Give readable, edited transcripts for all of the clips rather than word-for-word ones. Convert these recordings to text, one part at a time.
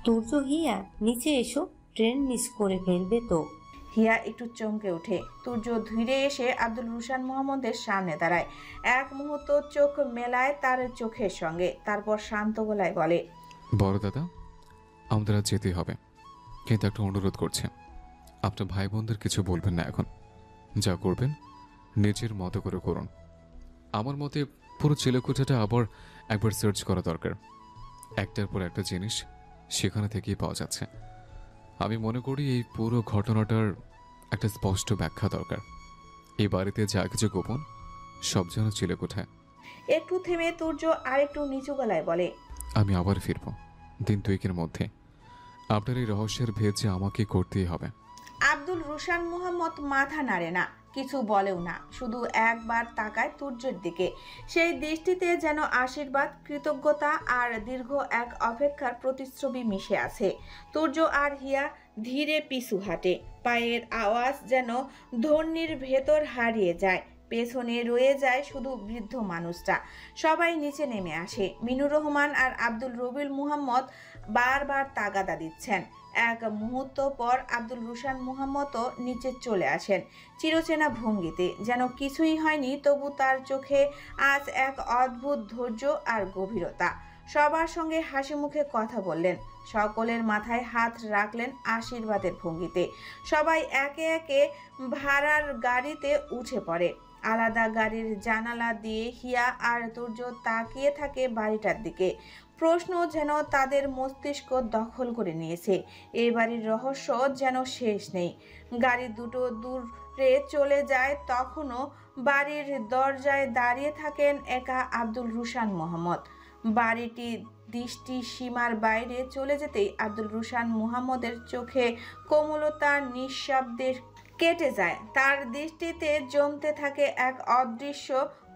তুর্য, হিয়া নিচে এসো, train miss করে ফেলবে তো। হিয়া একটু চমকে ওঠে। তুর্য ধীরে এসে আব্দুল রুশান মোহাম্মদের সামনে দাঁড়ায়। এক মুহূর্ত চোখ মেলায় তার চোখের সঙ্গে, তারপর শান্ত গলায় বলে, বড় দাদা, আমাদের আজ যেতেই হবে, কিন্তু একটা অনুরোধ করছে। আপনার ভাই বোনদের কিছু বলবেন না এখন। যা করবেন নিজের মতো করে করুন। আমার মতে পুরো চিলেকোঠাটা আবার একবার সার্চ করা দরকার। একটার পর একটা জিনিস সেখানে থেকেই পাওয়া যাচ্ছে। আমি মনে করি এই পুরো ঘটনাটার একটা স্পষ্ট ব্যাখ্যা দরকার। এই বাড়িতে যা কিছু গোপন সব যেন চিলেকোঠায়। একটু থেমে তুর্য আরেকটু নিচু গলায় বলে, আমি আবার ফিরব দিন দুয়েকের মধ্যে। আপনার এই রহস্যের ভেদ যে আমাকে করতেই হবে। আব্দুল রুশান মোহাম্মদ মাথা নাড়ে না, কিছু বলেও না, শুধু একবার তাকায় তুর্যের দিকে। সেই দৃষ্টিতে যেন আশীর্বাদ, কৃতজ্ঞতা আর দীর্ঘ এক অপেক্ষার প্রতিচ্ছবি মিশে আছে। তুর্য আর হিয়া ধীরে পিছু হাঁটে, পায়ের আওয়াজ যেন ধ্বনির ভেতর হারিয়ে যায়। পেছনে রয়ে যায় শুধু বৃদ্ধ মানুষটা। সবাই নিচে নেমে আসে। মিনুর রহমান আর আব্দুল রবিউল মুহাম্মদ বারবার তাগাদা দিচ্ছেন। এক মুহূর্ত পর আব্দুল রুশান মুহাম্মদও নিচে চলে আসেন, চিরচেনা ভঙ্গিতে, যেন কিছুই হয়নি, তবু তার চোখে আজ এক অদ্ভুত ধৈর্য আর গভীরতা। সবার সঙ্গে হাসি মুখে কথা বললেন, সকলের মাথায় হাত রাখলেন আশীর্বাদের ভঙ্গিতে। সবাই একে একে ভাড়ার গাড়িতে উঠে পড়ে। আলাদা গাড়ির জানালা দিয়ে হিয়া আর তুর্য তাকিয়ে থাকে বাড়িটার দিকে। প্রশ্ন যেন তাদের মস্তিষ্ক দখল করে নিয়েছে। এই বাড়ির রহস্য যেন শেষ নেই। গাড়ি দুটো দূরে চলে যায়, তখনও বাড়ির দরজায় দাঁড়িয়ে থাকেন একা আব্দুল রুশান মোহাম্মদ। বাড়িটি দৃষ্টি সীমার বাইরে চলে যেতেই আব্দুল রুশান মুহাম্মদের চোখে কোমলতা নিঃশব্দে কেটে যায়। তার দৃষ্টিতে জমতে থাকে এক অদৃশ্য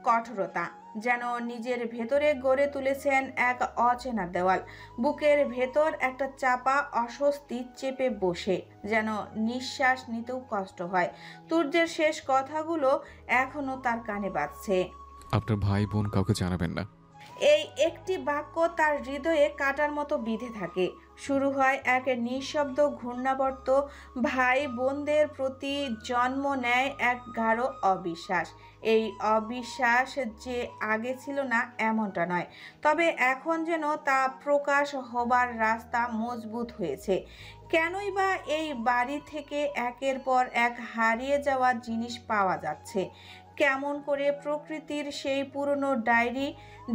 কঠোরতা, যেন নিজের ভেতরে গড়ে তুলেছেন এক অচেনা দেওয়াল। বুকের ভেতর একটা চাপা অস্বস্তি চেপে বসে, যেন নিঃশ্বাস নিতেও কষ্ট হয়। তুর্যের শেষ কথাগুলো এখনো তার কানে বাজছে। আপনার ভাই বোন কাউকে জানাবেন না। এই একটি বাক্য তার হৃদয়ে কাটার মতো বিঁধে থাকে। শুরু হয় এক নিঃশব্দ ঘূর্ণাবর্ত। ভাই বোনদের প্রতি জন্ম নেয় এক গাঢ় অবিশ্বাস। এই অবিশ্বাস যে আগে ছিল না এমনটা নয়, তবে এখন যেন তা প্রকাশ হবার রাস্তা মজবুত হয়েছে। কেনই বা এই বাড়ি থেকে একের পর এক হারিয়ে যাওয়া জিনিস পাওয়া যাচ্ছে? কেমন করে প্রকৃতির সেই পুরনো ডায়েরি,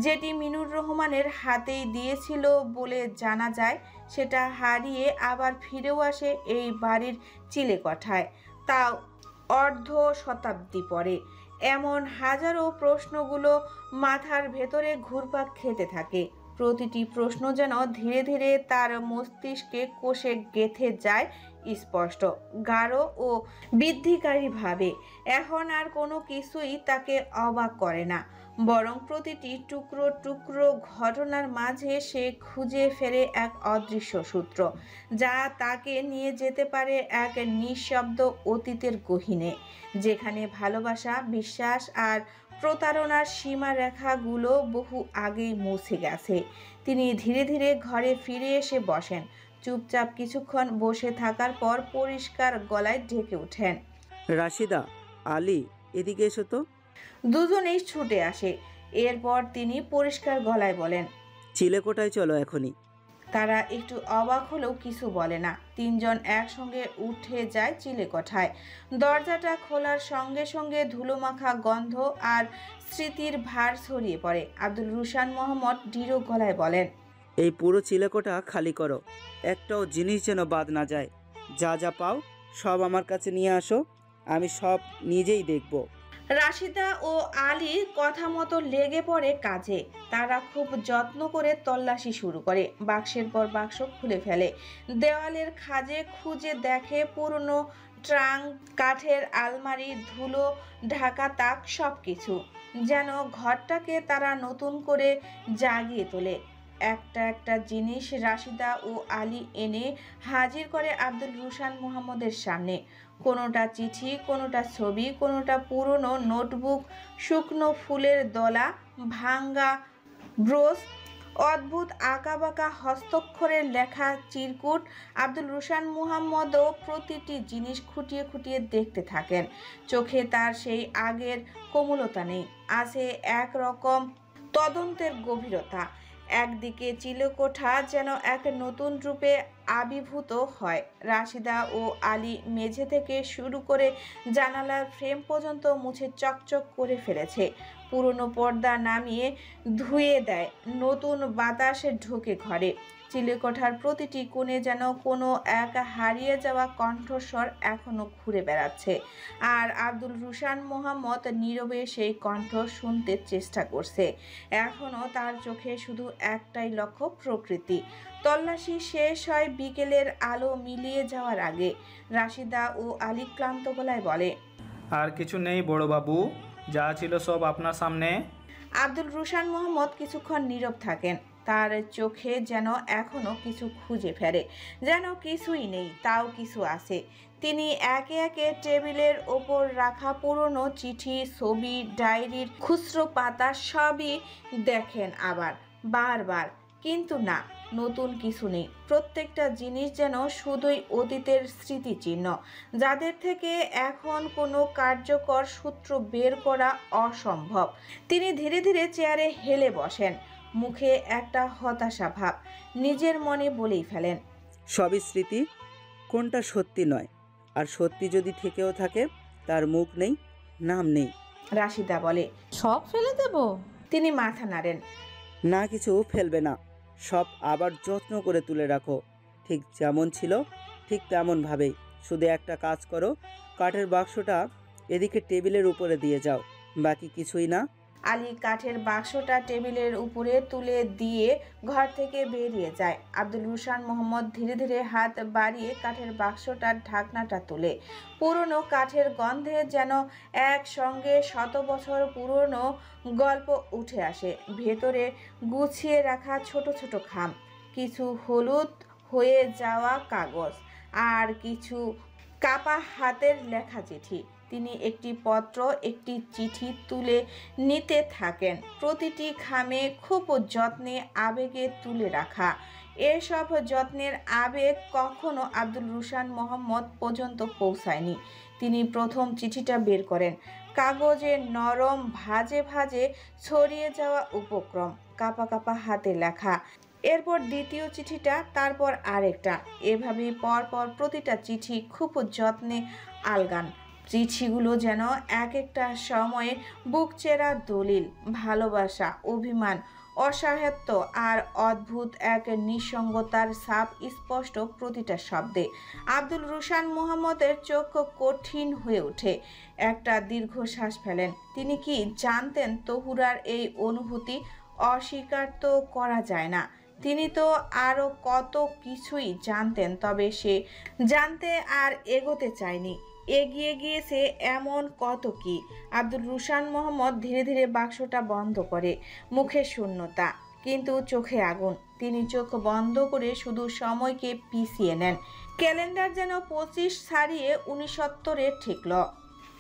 যেটি মিনুর রহমানের হাতেই দিয়েছিল বলে জানা যায়, সেটা হারিয়ে আবার ফিরেও আসে এই বাড়ির চিলেকোঠায়, তাও অর্ধ শতাব্দী পরে? এমন হাজারো প্রশ্নগুলো মাথার ভেতরে ঘুরপাক খেতে থাকে। প্রতিটি প্রশ্ন যেন ধীরে ধীরে তার মস্তিষ্কে কোষে গেঁথে যায়, স্পষ্ট, গাঢ় ও বৃদ্ধিকারীভাবে। এখন আর কোনো কিছুই তাকে অবাক করে না, বরং প্রতিটি টুকরো টুকরো ঘটনার মাঝে সে খুঁজে ফেরে এক অদৃশ্য সূত্র, যা তাকে নিয়ে যেতে পারে এক নিঃশব্দ অতীতের গহীনে, যেখানে ভালোবাসা, বিশ্বাস আর প্রতারণার সীমারেখাগুলো বহু আগেই মুছে গেছে। তিনি ধীরে ধীরে ঘরে ফিরে এসে বসেন। চুপচাপ কিছুক্ষণ বসে থাকার পর পরিষ্কার গলায় ডেকে ওঠেন, রাশিদা, আলী, এদিকে এসো তো। দুজনেই ছুটে আসে। এরপর তিনি পরিষ্কার গলায় বলেন, চিলেকোঠায় চলো এখনই। তারা একটু অবাক হলেও কিছু বলে না। তিনজন একসঙ্গে উঠে যায় চিলেকোঠায়। দরজাটা খোলার সঙ্গে সঙ্গে ধুলোমাখা গন্ধ আর স্মৃতির ভার ছড়িয়ে পড়ে। আব্দুল রুশান মোহাম্মদ দৃঢ় গলায় বলেন, এই পুরো চিলেকোঠা খালি করো, একটাও জিনিস যেন বাদ না যায়। যা যা পাও সব আমার কাছে নিয়ে আসো, আমি সব নিজেই দেখব। রাশিদা ও আলী কথা মতো লেগে পড়ে কাজে। তারা খুব যত্ন করে তল্লাশি শুরু করে, বাক্সের পর বাক্স খুলে ফেলে, দেওয়ালের খাঁজে খুঁজে দেখে পুরনো ট্রাঙ্ক, কাঠের আলমারি, ধুলো ঢাকা তাক, সব কিছু যেন ঘরটাকে তারা নতুন করে জাগিয়ে তোলে। একটা একটা জিনিস রাশিদা ও আলী এনে হাজির করে আব্দুল রুশান মুহাম্মদের সামনে। কোনোটা চিঠি, কোনোটা ছবি, কোনোটা পুরনো নোটবুক, শুকনো ফুলের দলা, ভাঙ্গা ব্রোচ, অদ্ভুত আঁকাবাঁকা হস্তাক্ষরের লেখা চিরকুট। আব্দুল রুশান মুহাম্মদও প্রতিটি জিনিস খুঁটিয়ে খুঁটিয়ে দেখতে থাকেন। চোখে তার সেই আগের কোমলতা নেই, আছে একরকম তদন্তের গভীরতা। একদিকে চিলেকোঠা যেন এক নতুন রূপে আবির্ভূত হয়। রাশিদা ও আলী মেঝে থেকে শুরু করে জানালার ফ্রেম পর্যন্ত মুছে চকচক করে ফেলেছে। পুরনো পর্দা নামিয়ে ধুয়ে দেয়, নতুন বাতাসে ঢোকে ঘরে। চিলেকোঠার প্রতিটি কোণে যেন কোনো এক হারিয়ে যাওয়া কণ্ঠস্বর এখনো ঘুরে বেড়াচ্ছে, আর আব্দুল রুশান মোহাম্মদ নীরবে সেই কণ্ঠ শুনতে চেষ্টা করছে। এখনো তার চোখে শুধু একটাই লক্ষ্য, প্রকৃতি। তল্লাশি শেষ হয় বিকেলের আলো মিলিয়ে যাওয়ার আগে। রাশিদা ও আলী ক্লান্ত গলায় বলে, আর কিছু নেই বড়বাবু, যা ছিল সব আপনার সামনে। আব্দুল রুশান মোহাম্মদ কিছুক্ষণ নীরব থাকেন। তার চোখে যেন এখনো কিছু খুঁজে ফেরে, যেন কিছুই নেই তাও কিছু আছে। তিনি একে একে টেবিলের ওপর রাখা পুরনো চিঠি, ছবি, ডায়েরির খুচরো পাতা সবই দেখেন আবার বারবার, কিন্তু না, নতুন কিছু নেই। প্রত্যেকটা জিনিস যেন শুধুই অতীতের স্মৃতিচিহ্ন, যাদের থেকে এখন কোনো কার্যকর সূত্র বের করা অসম্ভব। তিনি ধীরে ধীরে চেয়ারে হেলে বসেন, মুখে একটা হতাশা ভাব। নিজের মনে বলেই ফেলেন, সবই স্মৃতি, কোনটা সত্যি নয়। আর সত্যি যদি থেকেও থাকে, তার মুখ নেই, নাম নেই। রাশিদা বলে, সব ফেলে দেব? তিনি মাথা নাড়েন। না, কিছু ফেলবে না, সব আবার যত্ন করে তুলে রাখো, ঠিক যেমন ছিল ঠিক তেমনভাবেই। শুধু একটা কাজ করো, কাঠের বাক্সটা এদিকে টেবিলের উপরে দিয়ে যাও, বাকি কিছুই না। আলী কাঠের বাক্সটা টেবিলের উপরে তুলে দিয়ে ঘর থেকে বেরিয়ে যায়। আব্দুল রুশান মোহাম্মদ ধীরে ধীরে হাত বাড়িয়ে কাঠের বাক্সটার ঢাকনাটা তোলে। পুরনো কাঠের গন্ধে যেন একসঙ্গে 100 বছর পুরনো গল্প উঠে আসে। ভেতরে গুছিয়ে রাখা ছোট ছোট খাম, কিছু হলুদ হয়ে যাওয়া কাগজ, আর কিছু কাপা হাতের লেখা চিঠি। তিনি একটি পত্র, একটি চিঠি তুলে নিতে থাকেন, প্রতিটি খামে খুব যত্নে আবেগে তুলে রাখা। এসব যত্নের আবেগ কখনো আব্দুল রুশান মোহাম্মদ পর্যন্ত পৌঁছায়নি। তিনি প্রথম চিঠিটা বের করেন, কাগজে নরম ভাঁজে ভাঁজে ছড়িয়ে যাওয়া উপক্রম, কাপা কাপা হাতে লেখা। এরপর দ্বিতীয় চিঠিটা, তারপর আরেকটা, এভাবেই পরপর প্রতিটা চিঠি খুব যত্নে আলগান। চিঠিগুলো যেন এক একটা সময়ে বুকচেরা দলিল, ভালোবাসা, অভিমান, অসহায়ত্ব আর অদ্ভুত এক নিঃসঙ্গতার ছাপ স্পষ্ট প্রতিটা শব্দে। আব্দুল রুশান মোহাম্মদের চোখ কঠিন হয়ে ওঠে, একটা দীর্ঘশ্বাস ফেলেন। তিনি কি জানতেন তহুরার এই অনুভূতি? অস্বীকার তো করা যায় না। তিনি তো আরও কত কিছুই জানতেন, তবে সে জানতে আর এগোতে চায়নি। এগিয়ে গিয়েছে এমন কত কি। আব্দুল রুশান মোহাম্মদ ধীরে ধীরে বাক্সটা বন্ধ করে, মুখে শূন্যতা কিন্তু চোখে আগুন। তিনি চোখ বন্ধ করে শুধু সময়কে পিছিয়ে নেন। ক্যালেন্ডার যেন 25 ছাড়িয়ে 1970-এ ঠেকল।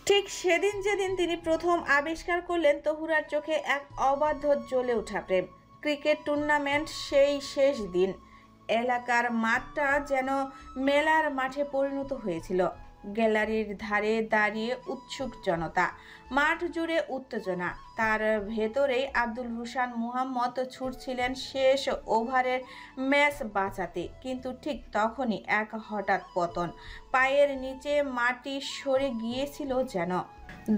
ঠিক সেদিন যেদিন তিনি প্রথম আবিষ্কার করলেন তহুরার চোখে এক অবাধ্য জ্বলে ওঠা প্রেম। ক্রিকেট টুর্নামেন্ট সেই শেষ দিন। এলাকার মাঠটা যেন মেলার মাঠে পরিণত হয়েছিল। গ্যালারির ধারে দাঁড়িয়ে উৎসুক জনতা, মাঠ জুড়ে উত্তেজনা। তার ভেতরেই আব্দুল রুশান মুহাম্মদ ছুটছিলেন শেষ ওভারের ম্যাচ বাঁচাতে, কিন্তু ঠিক তখনই এক হঠাৎ পতন। পায়ের নিচে মাটি সরে গিয়েছিল যেন।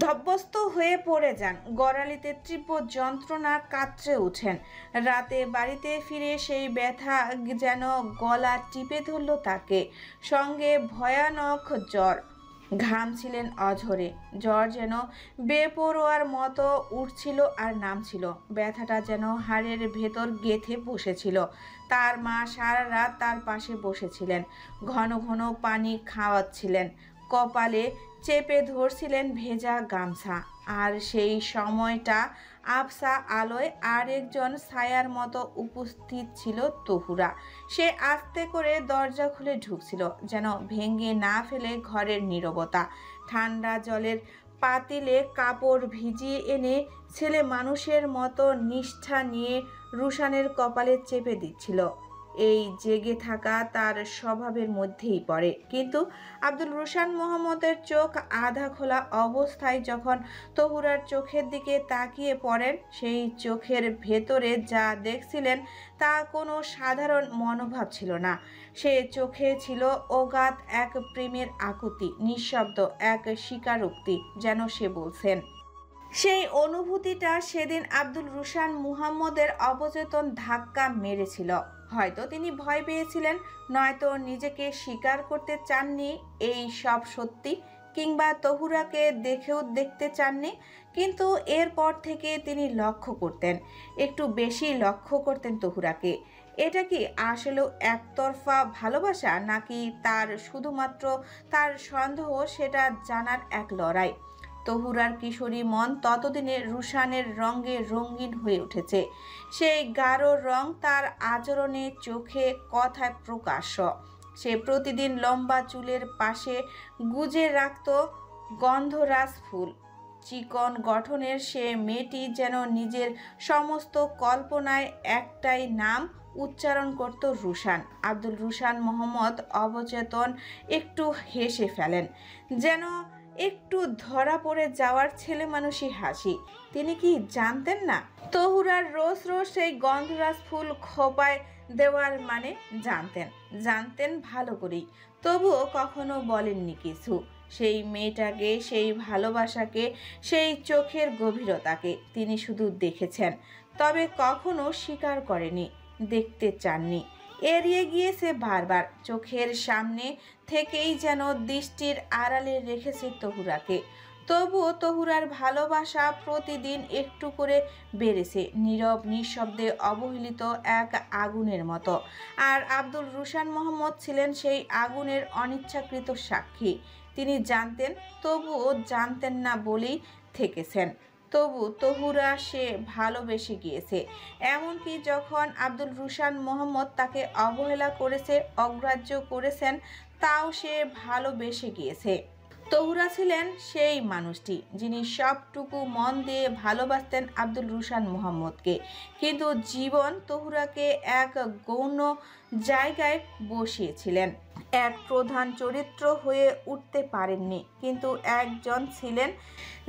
ধ্বস্ত হয়ে পড়ে যান। গড়ালিতে তীব্র যন্ত্রণা কাতরে ওঠেন। রাতে বাড়িতে ফিরে সেই ব্যথা যেন গলা টিপে ধরল তাকে। সঙ্গে ভয়ানক জ্বর। ঘামছিলেন অঝরে। জ্বর যেন বেপরোয়ার মতো উঠছিল আর নামছিল। ব্যথাটা যেন হাড়ের ভেতর গেঁথে বসেছিল। তার মা সারা রাত তার পাশে বসেছিলেন, ঘন ঘন পানি খাওয়াচ্ছিলেন, কপালে চেপে ধরছিলেন ভেজা গামছা। আর সেই সময়টা আবসা আলোয় আরেকজন ছায়ার মতো উপস্থিত ছিল তহুরা। সে আস্তে করে দরজা খুলে ঢুকছিল, যেন ভেঙে না ফেলে ঘরের নীরবতা। ঠান্ডা জলের পাতিলে কাপড় ভিজিয়ে এনে ছেলে মানুষের মতো নিষ্ঠা নিয়ে রুশানের কপালে চেপে দিচ্ছিল। এই জেগে থাকা তার স্বভাবের মধ্যেই পড়ে। কিন্তু আব্দুল রুশান মোহাম্মদের চোখ আধা খোলা অবস্থায় যখন তহুরার চোখের দিকে তাকিয়ে পড়েন, সেই চোখের ভেতরে যা দেখছিলেন তা কোনো সাধারণ মনোভাব ছিল না। সে চোখে ছিল অগাধ এক প্রেমের আকুতি, নিঃশব্দ এক স্বীকারোক্তি, যেন সে বলছেন। সেই অনুভূতিটা সেদিন আব্দুল রুশান মুহাম্মদের অবচেতন ধাক্কা মেরেছিল। হয়তো তিনি ভয় পেয়েছিলেন, নয়তো নিজেকে স্বীকার করতে চাননি এই সব সত্যি, কিংবা তহুরাকে দেখেও দেখতে চাননি। কিন্তু এরপর থেকে তিনি লক্ষ্য করতেন, একটু বেশি লক্ষ্য করতেন তহুরাকে। এটা কি আসলেও একতরফা ভালোবাসা, নাকি তার শুধুমাত্র তার সন্দেহ, সেটা জানার এক লড়াই। তহুরার কিশোরী মন ততদিনে রুশানের রঙে রঙিন হয়ে উঠেছে। সেই গাঢ় রং তার আচরণে, চোখে, কথায় প্রকাশ্য। সে প্রতিদিন লম্বা চুলের পাশে গুজে রাখত গন্ধরাজ ফুল। চিকন গঠনের সে মেয়েটি যেন নিজের সমস্ত কল্পনায় একটাই নাম উচ্চারণ করত, রুশান। আব্দুল রুশান মোহাম্মদ অবচেতন একটু হেসে ফেলেন, যেন একটু ধরা পড়ে যাওয়ার ছেলে মানুষই হাসি। তিনি কি জানতেন না তহুরার রোজ রোজ সেই গন্ধরাজ ফুল খোপায় দেওয়ার মানে? জানতেন ভালো করেই, তবুও কখনো বলেননি কিছু। সেই মেয়েটাকে, সেই ভালোবাসাকে, সেই চোখের গভীরতাকে তিনি শুধু দেখেছেন, তবে কখনো স্বীকার করেনি, দেখতে চাননি। এড়িয়ে গিয়েছে বারবার, চোখের সামনে থেকেই যেন দৃষ্টির আড়ালে রেখেছে তহুরাকে। তবুও তহুরার ভালোবাসা প্রতিদিন একটু করে বেড়েছে, নীরব নিঃশব্দে অবহেলিত এক আগুনের মতো। আর আব্দুল রুশান মোহাম্মদ ছিলেন সেই আগুনের অনিচ্ছাকৃত সাক্ষী। তিনি জানতেন, তবুও জানতেন না বলেই থেকেছেন। তবু তহুরা সে ভালোবেসে গিয়েছে। এমনকি যখন আব্দুল রুশান মোহাম্মদ তাকে অবহেলা করেছে, অগ্রাহ্য করেছেন, তাও সে ভালোবেসে গিয়েছে। তহুরা ছিলেন সেই মানুষটি যিনি সবটুকু মন দিয়ে ভালোবাসতেন আব্দুল রুশান মোহাম্মদকে। কিন্তু জীবন তহুরাকে এক গৌণ জায়গায় বসিয়েছিলেন। এক প্রধান চরিত্র হয়ে উঠতে পারেননি, কিন্তু একজন ছিলেন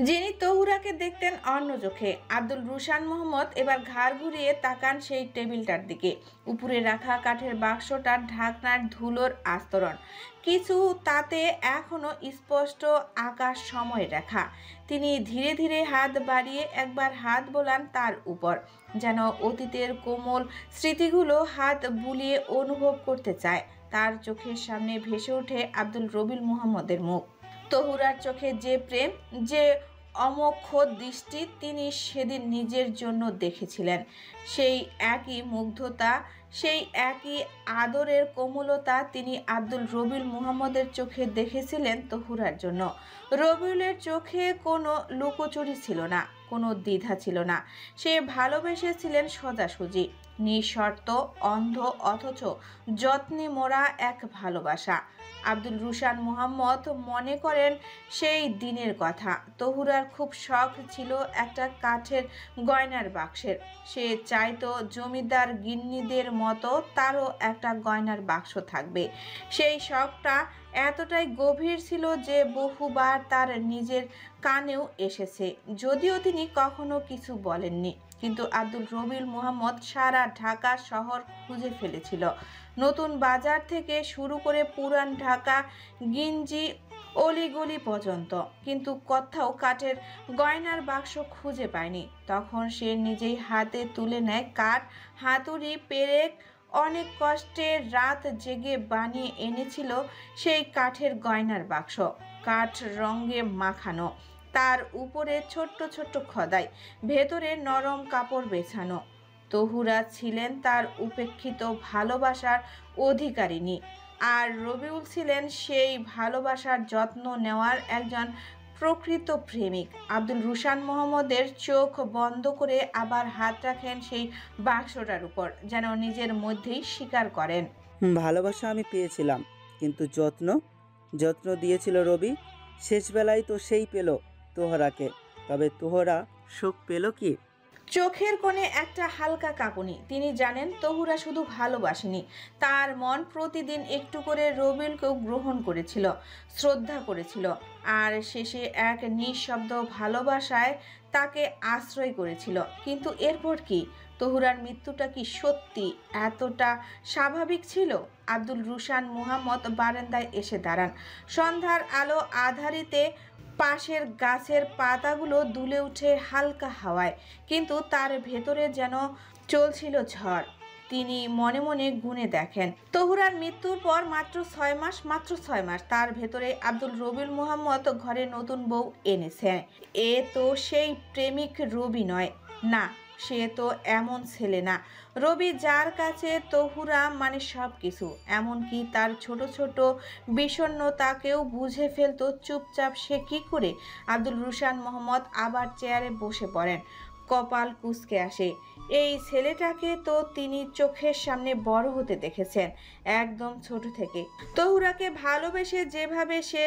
যিনি তহুরাকে দেখতেন অন্য চোখে। আব্দুল রুশান মোহাম্মদ এবার ঘাড় ঘুরিয়ে তাকান সেই টেবিলটার দিকে। উপরে রাখা কাঠের বাক্সটার ঢাকনার ধুলোর আস্তরণ কিছু, তাতে এখনো স্পষ্ট আকাশ সময় রেখা। তিনি ধীরে ধীরে হাত বাড়িয়ে একবার হাত বোলান তার উপর, যেন অতীতের কোমল স্মৃতিগুলো হাত বুলিয়ে অনুভব করতে চায়। তার চোখের সামনে ভেসে ওঠে আব্দুল রবিল মুহাম্মদের মুখ। তহুরার চোখে যে প্রেম, যে অমোক্ষ দৃষ্টি তিনি সেদিন নিজের জন্য দেখেছিলেন, সেই একই মুগ্ধতা, সেই একই আদরের কোমলতা তিনি আব্দুল রবিল মুহাম্মদের চোখে দেখেছিলেন তহুরার জন্য। রবিউলের চোখে কোনো লুকোচুরি ছিল না, কোনো দ্বিধা ছিল না। সে ভালোবেসেছিলেন সোজাসুজি, নিঃশর্ত, অন্ধ, অথচ যত্নে মোড়া এক ভালোবাসা। আব্দুল রুশান মোহাম্মদ মনে করেন সেই দিনের কথা। তহুরার খুব শখ ছিল একটা কাঠের গয়নার বাক্সের। সে চাইতো জমিদার গিন্নিদের মতো তারও একটা গয়নার বাক্স থাকবে। সেই শখটা এতটাই গভীর ছিল যে বহুবার তার নিজের কানেও এসেছে, যদিও তিনি কখনো কিছু বলেননি। কিন্তু আব্দুল রবিল মুহাম্মদ সারা ঢাকা শহর খুঁজে ফেলেছিল, নতুন বাজার থেকে শুরু করে পুরান ঢাকা গিঞ্জি অলিগলি পর্যন্ত, কিন্তু কোথাও কাঠের গয়নার বাক্স খুঁজে পায়নি। তখন সে নিজেই হাতে তুলে নেয় কাঠ হাতুড়ি, পেরেক, অনেক কষ্টে রাত জেগে বানিয়ে এনেছিল সেই কাঠের গয়নার বাক্স। কাঠ রঙে মাখানো, তার উপরে ছোট্ট ছোট্ট খোদাই, ভেতরে নরম কাপড় বেছানো। তহুরা ছিলেন তার উপেক্ষিত ভালোবাসার অধিকারিণী, আর রবিউল ছিলেন সেই ভালোবাসার যত্ন নেওয়ার একজন প্রকৃত প্রেমিক। আব্দুল রুশান মোহাম্মদের চোখ বন্ধ করে আবার হাত রাখেন সেই বাক্সটার উপর, যেন নিজের মধ্যেই স্বীকার করেন, ভালোবাসা আমি পেয়েছিলাম, কিন্তু যত্ন দিয়েছিল রবি। শেষবেলায় তো সেই পেল তোহরাকে। তবে তোহরা সুখ পেল কি? চোখের কোণে একটা হালকা কাঁপুনি। তিনি জানেন তহুরা শুধু ভালোবাসেনি, তার মন প্রতিদিন একটু করে রবিউলকেও গ্রহণ করেছিল, শ্রদ্ধা করেছিল, আর শেষে এক নিঃশব্দ ভালোবাসায় তাকে আশ্রয় করেছিল। কিন্তু এরপর কি? তহুরার মৃত্যুটা কি সত্যি এতটা স্বাভাবিক ছিল? আব্দুল রুশান মুহাম্মদ বারান্দায় এসে দাঁড়ান। সন্ধ্যার আলো আধারিতে পাশের গাছের পাতাগুলো দুলে উঠে হালকা হাওয়ায়, কিন্তু তার ভেতরে যেন চলছিল ঝড়। তিনি মনে মনে গুণে দেখেন, তহুরার মৃত্যুর পর মাত্র 6 মাস তার ভেতরে আব্দুল রবিউল মুহাম্মদ ঘরে নতুন বউ এনেছে। এ তো সেই প্রেমিক রবি নয়, না সে তো এমন ছেলে না। রবি যার কাছে তহুরা মানে সব কিছু, এমনকি তার ছোট ছোট বিষণ্ণতাকেও বুঝে ফেলতো চুপচাপ। সে কি করে? আব্দুল রুশান মোহাম্মদ আবার চেয়ারে বসে পড়েন, কপাল কুঁচকে আসে। এই ছেলেটাকে তো তিনি চোখের সামনে বড় হতে দেখেছেন, একদম ছোট থেকে। তহুরাকে ভালোবেসে যেভাবে সে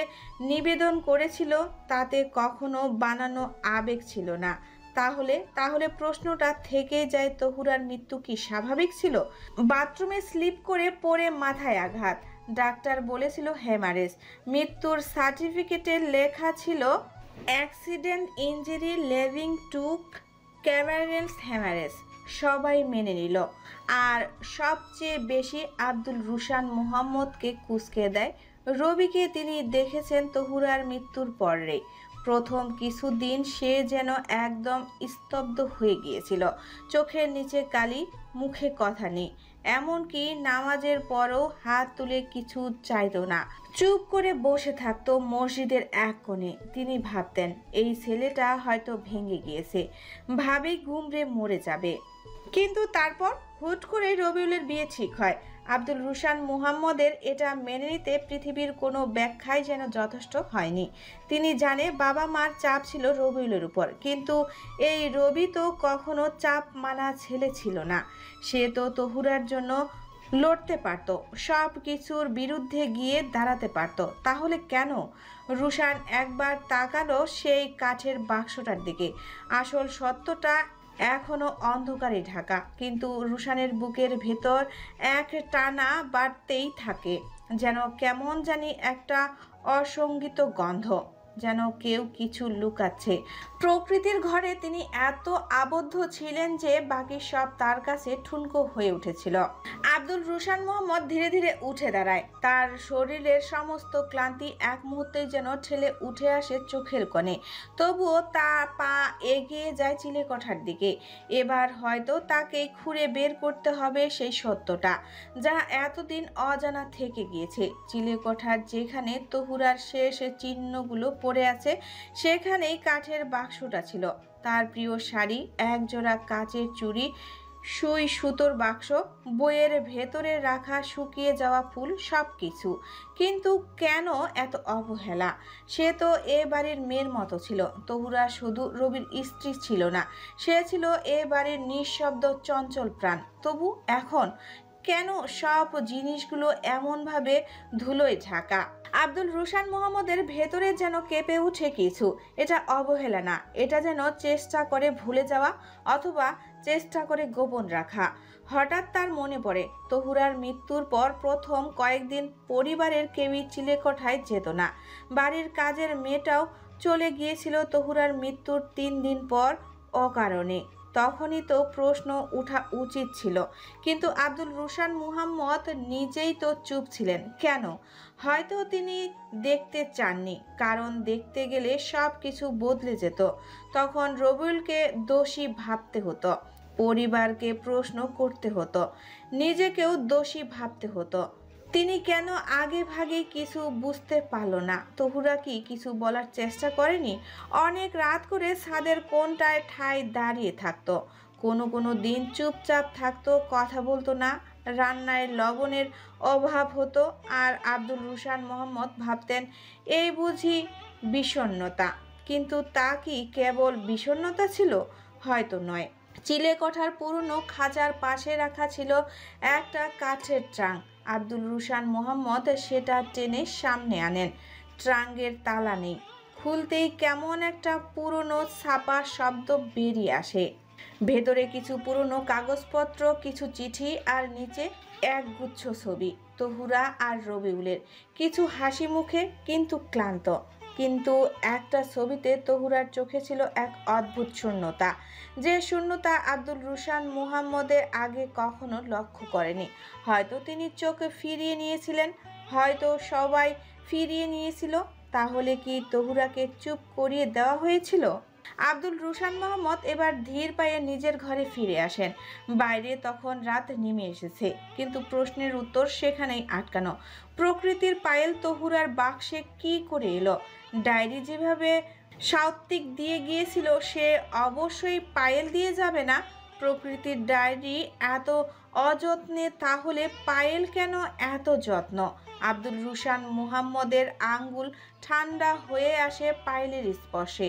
নিবেদন করেছিল তাতে কখনো বানানো আবেগ ছিল না। তাহলে প্রশ্নটা থেকেই যায়, তহুরার মৃত্যু কি স্বাভাবিক ছিল? বাথরুমে স্লিপ করে পড়ে মাথায় আঘাত, ডাক্তার বলেছিল হেমারেজ। মৃত্যুর সার্টিফিকেটে লেখা ছিল accident injury leading to cavernous haemorrhage. সবাই মেনে নিল, আর সবচেয়ে বেশি আব্দুল রুশান মুহাম্মদকে কুঁচকে দেয় রবিকে। তিনি দেখেছেন তহুরার মৃত্যুর পরে প্রথম কিছুদিন সে যেন একদম স্তব্ধ হয়ে গিয়েছিল। চোখের নিচে কালি, মুখে কথা নেই, এমনকি নামাজের পরও হাত তুলে কিছু চাইতো না, চুপ করে বসে থাকতো মসজিদের এক কোণে। তিনি ভাবতেন এই ছেলেটা হয়তো ভেঙে গিয়েছে, ভাবেই গুমড়ে মরে যাবে। কিন্তু তারপর হুট করে রবিউলের বিয়ে ঠিক হয়। আব্দুল রুশান মুহাম্মদের এটা মেনে নিতে পৃথিবীর কোনো ব্যাখ্যাই যেন যথেষ্ট হয়নি। তিনি জানে বাবা মার চাপ ছিল রবিউলের উপর, কিন্তু এই রবি তো কখনো চাপ মানা ছেলে ছিল না। সে তো তহুরার জন্য লড়তে পারত, সব কিছুর বিরুদ্ধে গিয়ে দাঁড়াতে পারত। তাহলে কেন? রুশান একবার তাকালো সেই কাঠের বাক্সটার দিকে। আসল সত্যটা এখনো অন্ধকারে ঢাকা, কিন্তু রুশানের বুকের ভেতর এক টানা বাড়তেই থাকে, যেন কেমন জানি একটা অসঙ্গিত গন্ধ, যেন কেউ কিছু লুকাচ্ছে। প্রকৃতির ঘরে তিনি এত আবদ্ধ ছিলেন যে বাকি সব তার কাছে ঠুনকো হয়ে উঠেছিল। আব্দুল রুশান মোহাম্মদ ধীরে ধীরে উঠে দাঁড়ায়। তার শরীরের সমস্ত ক্লান্তি এক মুহূর্তেই যেন ঠেলে উঠে আসে চোখের কোণে। তবুও তার পা এগিয়ে যায় চিলেকোঠার দিকে। এবার হয়তো তাকে খুঁড়ে বের করতে হবে সেই সত্যটা, যা এতদিন অজানা থেকে গিয়েছে। চিলেকোঠার যেখানে তহুরার শেষ চিহ্নগুলো পড়ে আছে, সেখানেই কাঠের বাক্সটা ছিল। তার প্রিয় শাড়ি, একজোড়া কাচের চুড়ি, সুই সুতোর বাক্স, বইয়ের ভেতরে রাখা শুকিয়ে যাওয়া ফুল, সব কিছু। কিন্তু কেন এত অবহেলা? সে তো এ বাড়ির মেয়ের মতো ছিল। তহুরা শুধু রবির স্ত্রী ছিল না, সে ছিল এ বাড়ির নিঃশব্দ চঞ্চল প্রাণ। তবু এখন কেন সব জিনিসগুলো এমনভাবে ধুলোয় ঢাকা? আব্দুল রুশান মুহাম্মদের ভেতরে যেন কেঁপে উঠে কিছু। এটা অবহেলা না, এটা যেন চেষ্টা করে ভুলে যাওয়া, অথবা চেষ্টা করে গোপন রাখা। হঠাৎ তার মনে পড়ে তহুরার মৃত্যুর পর প্রথম কয়েকদিন পরিবারের কেউই চিলেকোঠায় যেত না। বাড়ির কাজের মেয়েটাও চলে গিয়েছিল তহুরার মৃত্যুর 3 দিন পর অকারণে। তখনই তো প্রশ্ন ওঠা উচিত ছিল, কিন্তু আব্দুল রুশান মুহাম্মদ নিজেই তো চুপ ছিলেন। কেন? হয়তো তিনি দেখতে চাননি, কারণ দেখতে গেলে সব কিছু বদলে যেত। তখন রবিউলকে দোষী ভাবতে হতো, পরিবারকে প্রশ্ন করতে হতো, নিজেকেও দোষী ভাবতে হতো। তিনি কেন আগে ভাগে কিছু বুঝতে পারল না? তহুরা কি কিছু বলার চেষ্টা করেনি? অনেক রাত করে ছাদের কোণটায় ঠায় দাঁড়িয়ে থাকতো, কোনো দিন চুপচাপ থাকতো, কথা বলতো না। রান্নায় লবণের অভাব হতো, আর আব্দুল রুশান মোহাম্মদ ভাবতেন এই বুঝি বিষণ্ণতা। কিন্তু তা কি কেবল বিষণ্ণতা ছিল? হয়তো নয়। চিলেকোঠার পুরনো খাঁচার পাশে রাখা ছিল একটা কাঠের ট্রাঙ্ক। আব্দুল রুশান মোহাম্মদ সেটা টেনে সামনে আনেন। ট্রাঙ্কের তালা নেই, খুলতেই কেমন একটা পুরনো ছাপা শব্দ বেরিয়ে আসে। ভেতরে কিছু পুরনো কাগজপত্র, কিছু চিঠি আর নিচে একগুচ্ছ ছবি তহুরা আর রবিউলের। কিছু হাসি মুখে কিন্তু ক্লান্ত। কিন্তু একটা ছবিতে তহুরার চোখে ছিল এক অদ্ভুত শূন্যতা, যে শূন্যতা আব্দুল রুশান মুহাম্মদের আগে কখনো লক্ষ্য করেনি। হয়তো তিনি চোখ ফিরিয়ে নিয়েছিলেন, হয়তো সবাই ফিরিয়ে নিয়েছিল। তাহলে কি তহুরাকে চুপ করিয়ে দেওয়া হয়েছিল? আব্দুল রুশান মোহাম্মদ এবার ধীর পায়ে নিজের ঘরে ফিরে আসেন। বাইরে তখন রাত নেমে এসেছে, কিন্তু প্রশ্নের উত্তর সেখানেই আটকানো। প্রকৃতির পায়েল তহুরার বাক্সে কি করে এলো? ডায়েরি যেভাবে সাত্ত্বিক দিয়ে গিয়েছিল, সে অবশ্যই পায়েল দিয়ে যাবে না। প্রকৃতির ডায়েরি এত অযত্নে, তাহলে পায়েল কেন এত যত্ন? আব্দুল রুশান মুহাম্মদের আঙ্গুল ঠান্ডা হয়ে আসে পায়েলের স্পর্শে।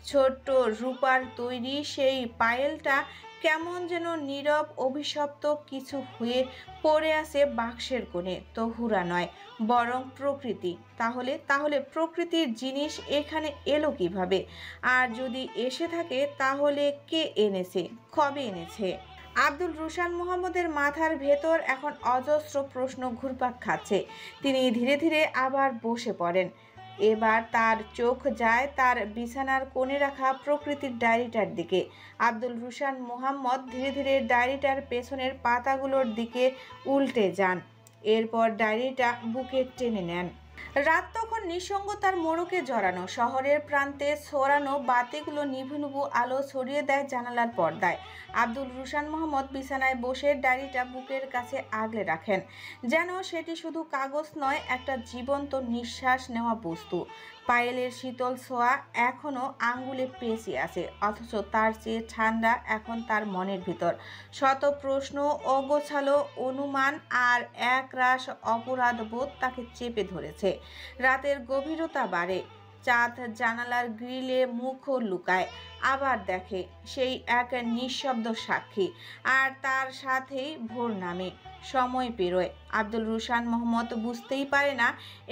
ছোট্ট রূপার তৈরি সেই পায়েলটা কেমন যেন নীরব, অভিশপ্ত কিছু হয়ে পড়ে আছে বাক্সের কোণে। তহুরা নয়, বরং প্রকৃতি। তাহলে প্রকৃতির জিনিস এখানে এলো কিভাবে? আর যদি এসে থাকে, তাহলে কে এনেছে, কবে এনেছে? আব্দুল রুশান মুহাম্মদের মাথার ভেতর এখন অজস্র প্রশ্ন ঘুরপাক খাচ্ছে। তিনি ধীরে ধীরে আবার বসে পড়েন। এবার তার চোখ যায় তার বিছানার কোণে রাখা প্রকৃতির ডায়েরিটার দিকে। আব্দুল রুশান মুহাম্মদ ধীরে ধীরে ডায়েরিটার পেছনের পাতাগুলোর দিকে উল্টে যান। এরপর ডায়েরিটা বুকে টেনে নেন। রাত তখন নিঃসঙ্গতার মোড়কে জড়ানো। শহরের প্রান্তে ছড়ানো বাতিগুলো নিভু নিভু আলো ছড়িয়ে দেয় জানালার পর্দায়। আব্দুল রুশান মোহাম্মদ বিছানায় বসে ডায়েরিটা বুকের কাছে আগলে রাখেন, যেন সেটি শুধু কাগজ নয়, একটা জীবন্ত নিঃশ্বাস নেওয়া বস্তু। পায়েলের শীতল ছোঁয়া এখনো আঙ্গুলে পেঁচে আছে, অথচ তার চেয়ে ঠান্ডা এখন তার মনের ভিতর। শত প্রশ্ন, অগোছালো অনুমান আর একরাশ অপরাধ বোধ তাকে চেপে ধরেছে। রাতের গভীরতা বাড়ে। চাঁদ জানালার গ্রিলে মুখ লুকায়, আবার দেখে সেই এক নিঃশব্দ সাক্ষী। আর তার সাথেই ভোর নামে, সময় পেরোয়। আব্দুল রুশান মোহাম্মদ বুঝতেই পারে না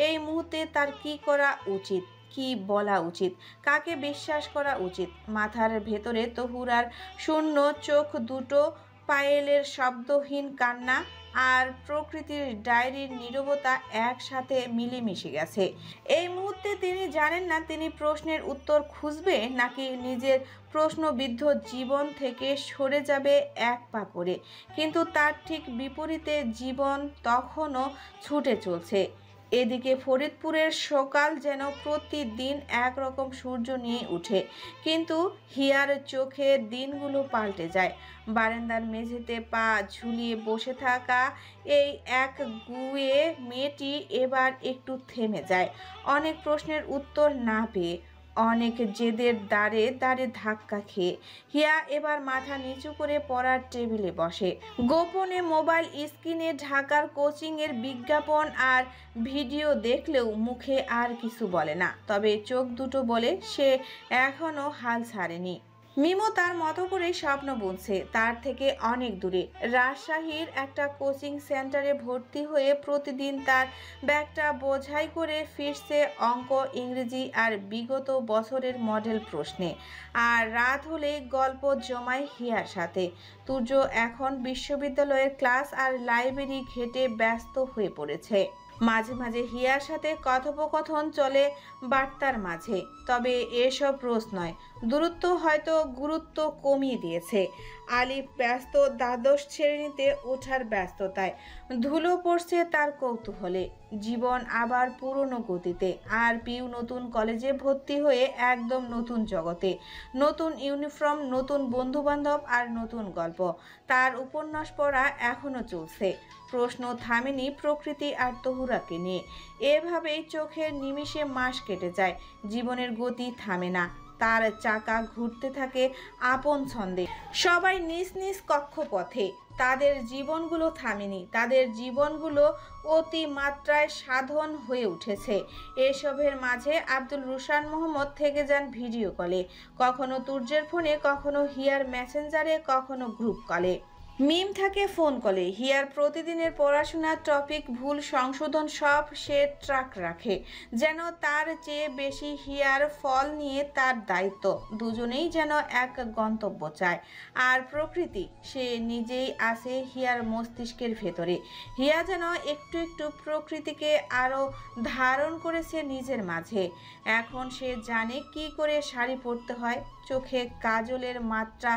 এই মুহূর্তে তার কি করা উচিত, কি বলা উচিত, কাকে বিশ্বাস করা উচিত। মাথার ভেতরে তহুরার শূন্য চোখ দুটো, পায়েলের শব্দহীন কান্না আর প্রকৃতির ডায়েরির নীরবতা একসাথে মিলেমিশে গেছে। এই মুহূর্তে তিনি জানেন না তিনি প্রশ্নের উত্তর খুঁজবে, নাকি নিজের প্রশ্নবিদ্ধ জীবন থেকে সরে যাবে এক পা করে। কিন্তু তার ঠিক বিপরীতে জীবন তখনও ছুটে চলছে। এদিকে ফরিদপুরের সকাল যেন প্রতিদিন একরকম সূর্য নিয়ে উঠে, কিন্তু হিয়ার চোখে দিনগুলো পাল্টে যায়। বারান্দার মেঝেতে পা ঝুলিয়ে বসে থাকা এই এক গুয়ে মেয়েটি এবার একটু থেমে যায়, অনেক প্রশ্নের উত্তর না পেয়ে, অনেক জেদের দাঁড়ে দাঁড়ে ধাক্কা খেয়ে। হিয়া এবার মাথা নিচু করে পড়ার টেবিলে বসে। গোপনে মোবাইল স্ক্রিনে ঢাকার কোচিংয়ের বিজ্ঞাপন আর ভিডিও দেখলেও মুখে আর কিছু বলে না, তবে চোখ দুটো বলে সে এখনো হাল ছাড়েনি। মিমো তার মতো করেই স্বপ্ন বুনছে, তার থেকে অনেক দূরে রাজশাহীর একটা কোচিং সেন্টারে ভর্তি হয়ে প্রতিদিন তার ব্যাগটা বোঝাই করে ফিরছে অঙ্ক, ইংরেজি আর বিগত বছরের মডেল প্রশ্নে। আর রাত হলেই গল্প জমায় হিয়ার সাথে। তুর্য এখন বিশ্ববিদ্যালয়ের ক্লাস আর লাইব্রেরি ঘেটে ব্যস্ত হয়ে পড়েছে। মাঝে মাঝে হিয়ার সাথে কথোপকথন চলে বার্তার মাঝে, তবে এসব রোজ নয়। দূরত্ব হয়তো গুরুত্ব কমিয়ে দিয়েছে। আলিফ ব্যস্ত দ্বাদশ শ্রেণীতে ওঠার ব্যস্ততায়, ধুলো পড়ছে তার কৌতূহলে। জীবন আবার পুরনো গতিতে। আর পিউ নতুন কলেজে ভর্তি হয়ে একদম নতুন জগতে, নতুন ইউনিফর্ম, নতুন বন্ধুবান্ধব আর নতুন গল্প। তার উপন্যাস পড়া এখনো চলছে। প্রশ্ন থামেনি প্রকৃতি আর তহুরাকে নিয়ে। এভাবেই চোখের নিমিষে মাস কেটে যায়। জীবনের গতি থামে না, তার চাকা ঘুরতে থাকে আপন ছন্দে। সবাই নিজ নিজ কক্ষপথে। তাদের জীবনগুলো থামেনি, তাদের জীবনগুলো অতিমাত্রায় সাধন হয়ে উঠেছে। এসবের মাঝে আব্দুল রুশান মোহাম্মদ থেকে যান ভিডিও কলে, কখনো তুর্যের ফোনে, কখনো হিয়ার মেসেঞ্জারে, কখনো গ্রুপ কলে। মিম থাকে ফোন কলে। হিয়ার প্রতিদিনের পড়াশোনার টপিক, ভুল সংশোধন সব সে ট্র্যাক রাখে, যেন তার চেয়ে বেশি হিয়ার ফল নিয়ে তার দায়িত্ব। দুজনেই যেন এক গন্তব্য চায়। আর প্রকৃতি, সে নিজেই আছে হিয়ার মস্তিষ্কের ভেতরে। হিয়া যেন একটু একটু প্রকৃতিকে আরও ধারণ করেছে নিজের মাঝে। এখন সে জানে কি করে শাড়ি পরতে হয়, চোখে কাজলের মাত্রা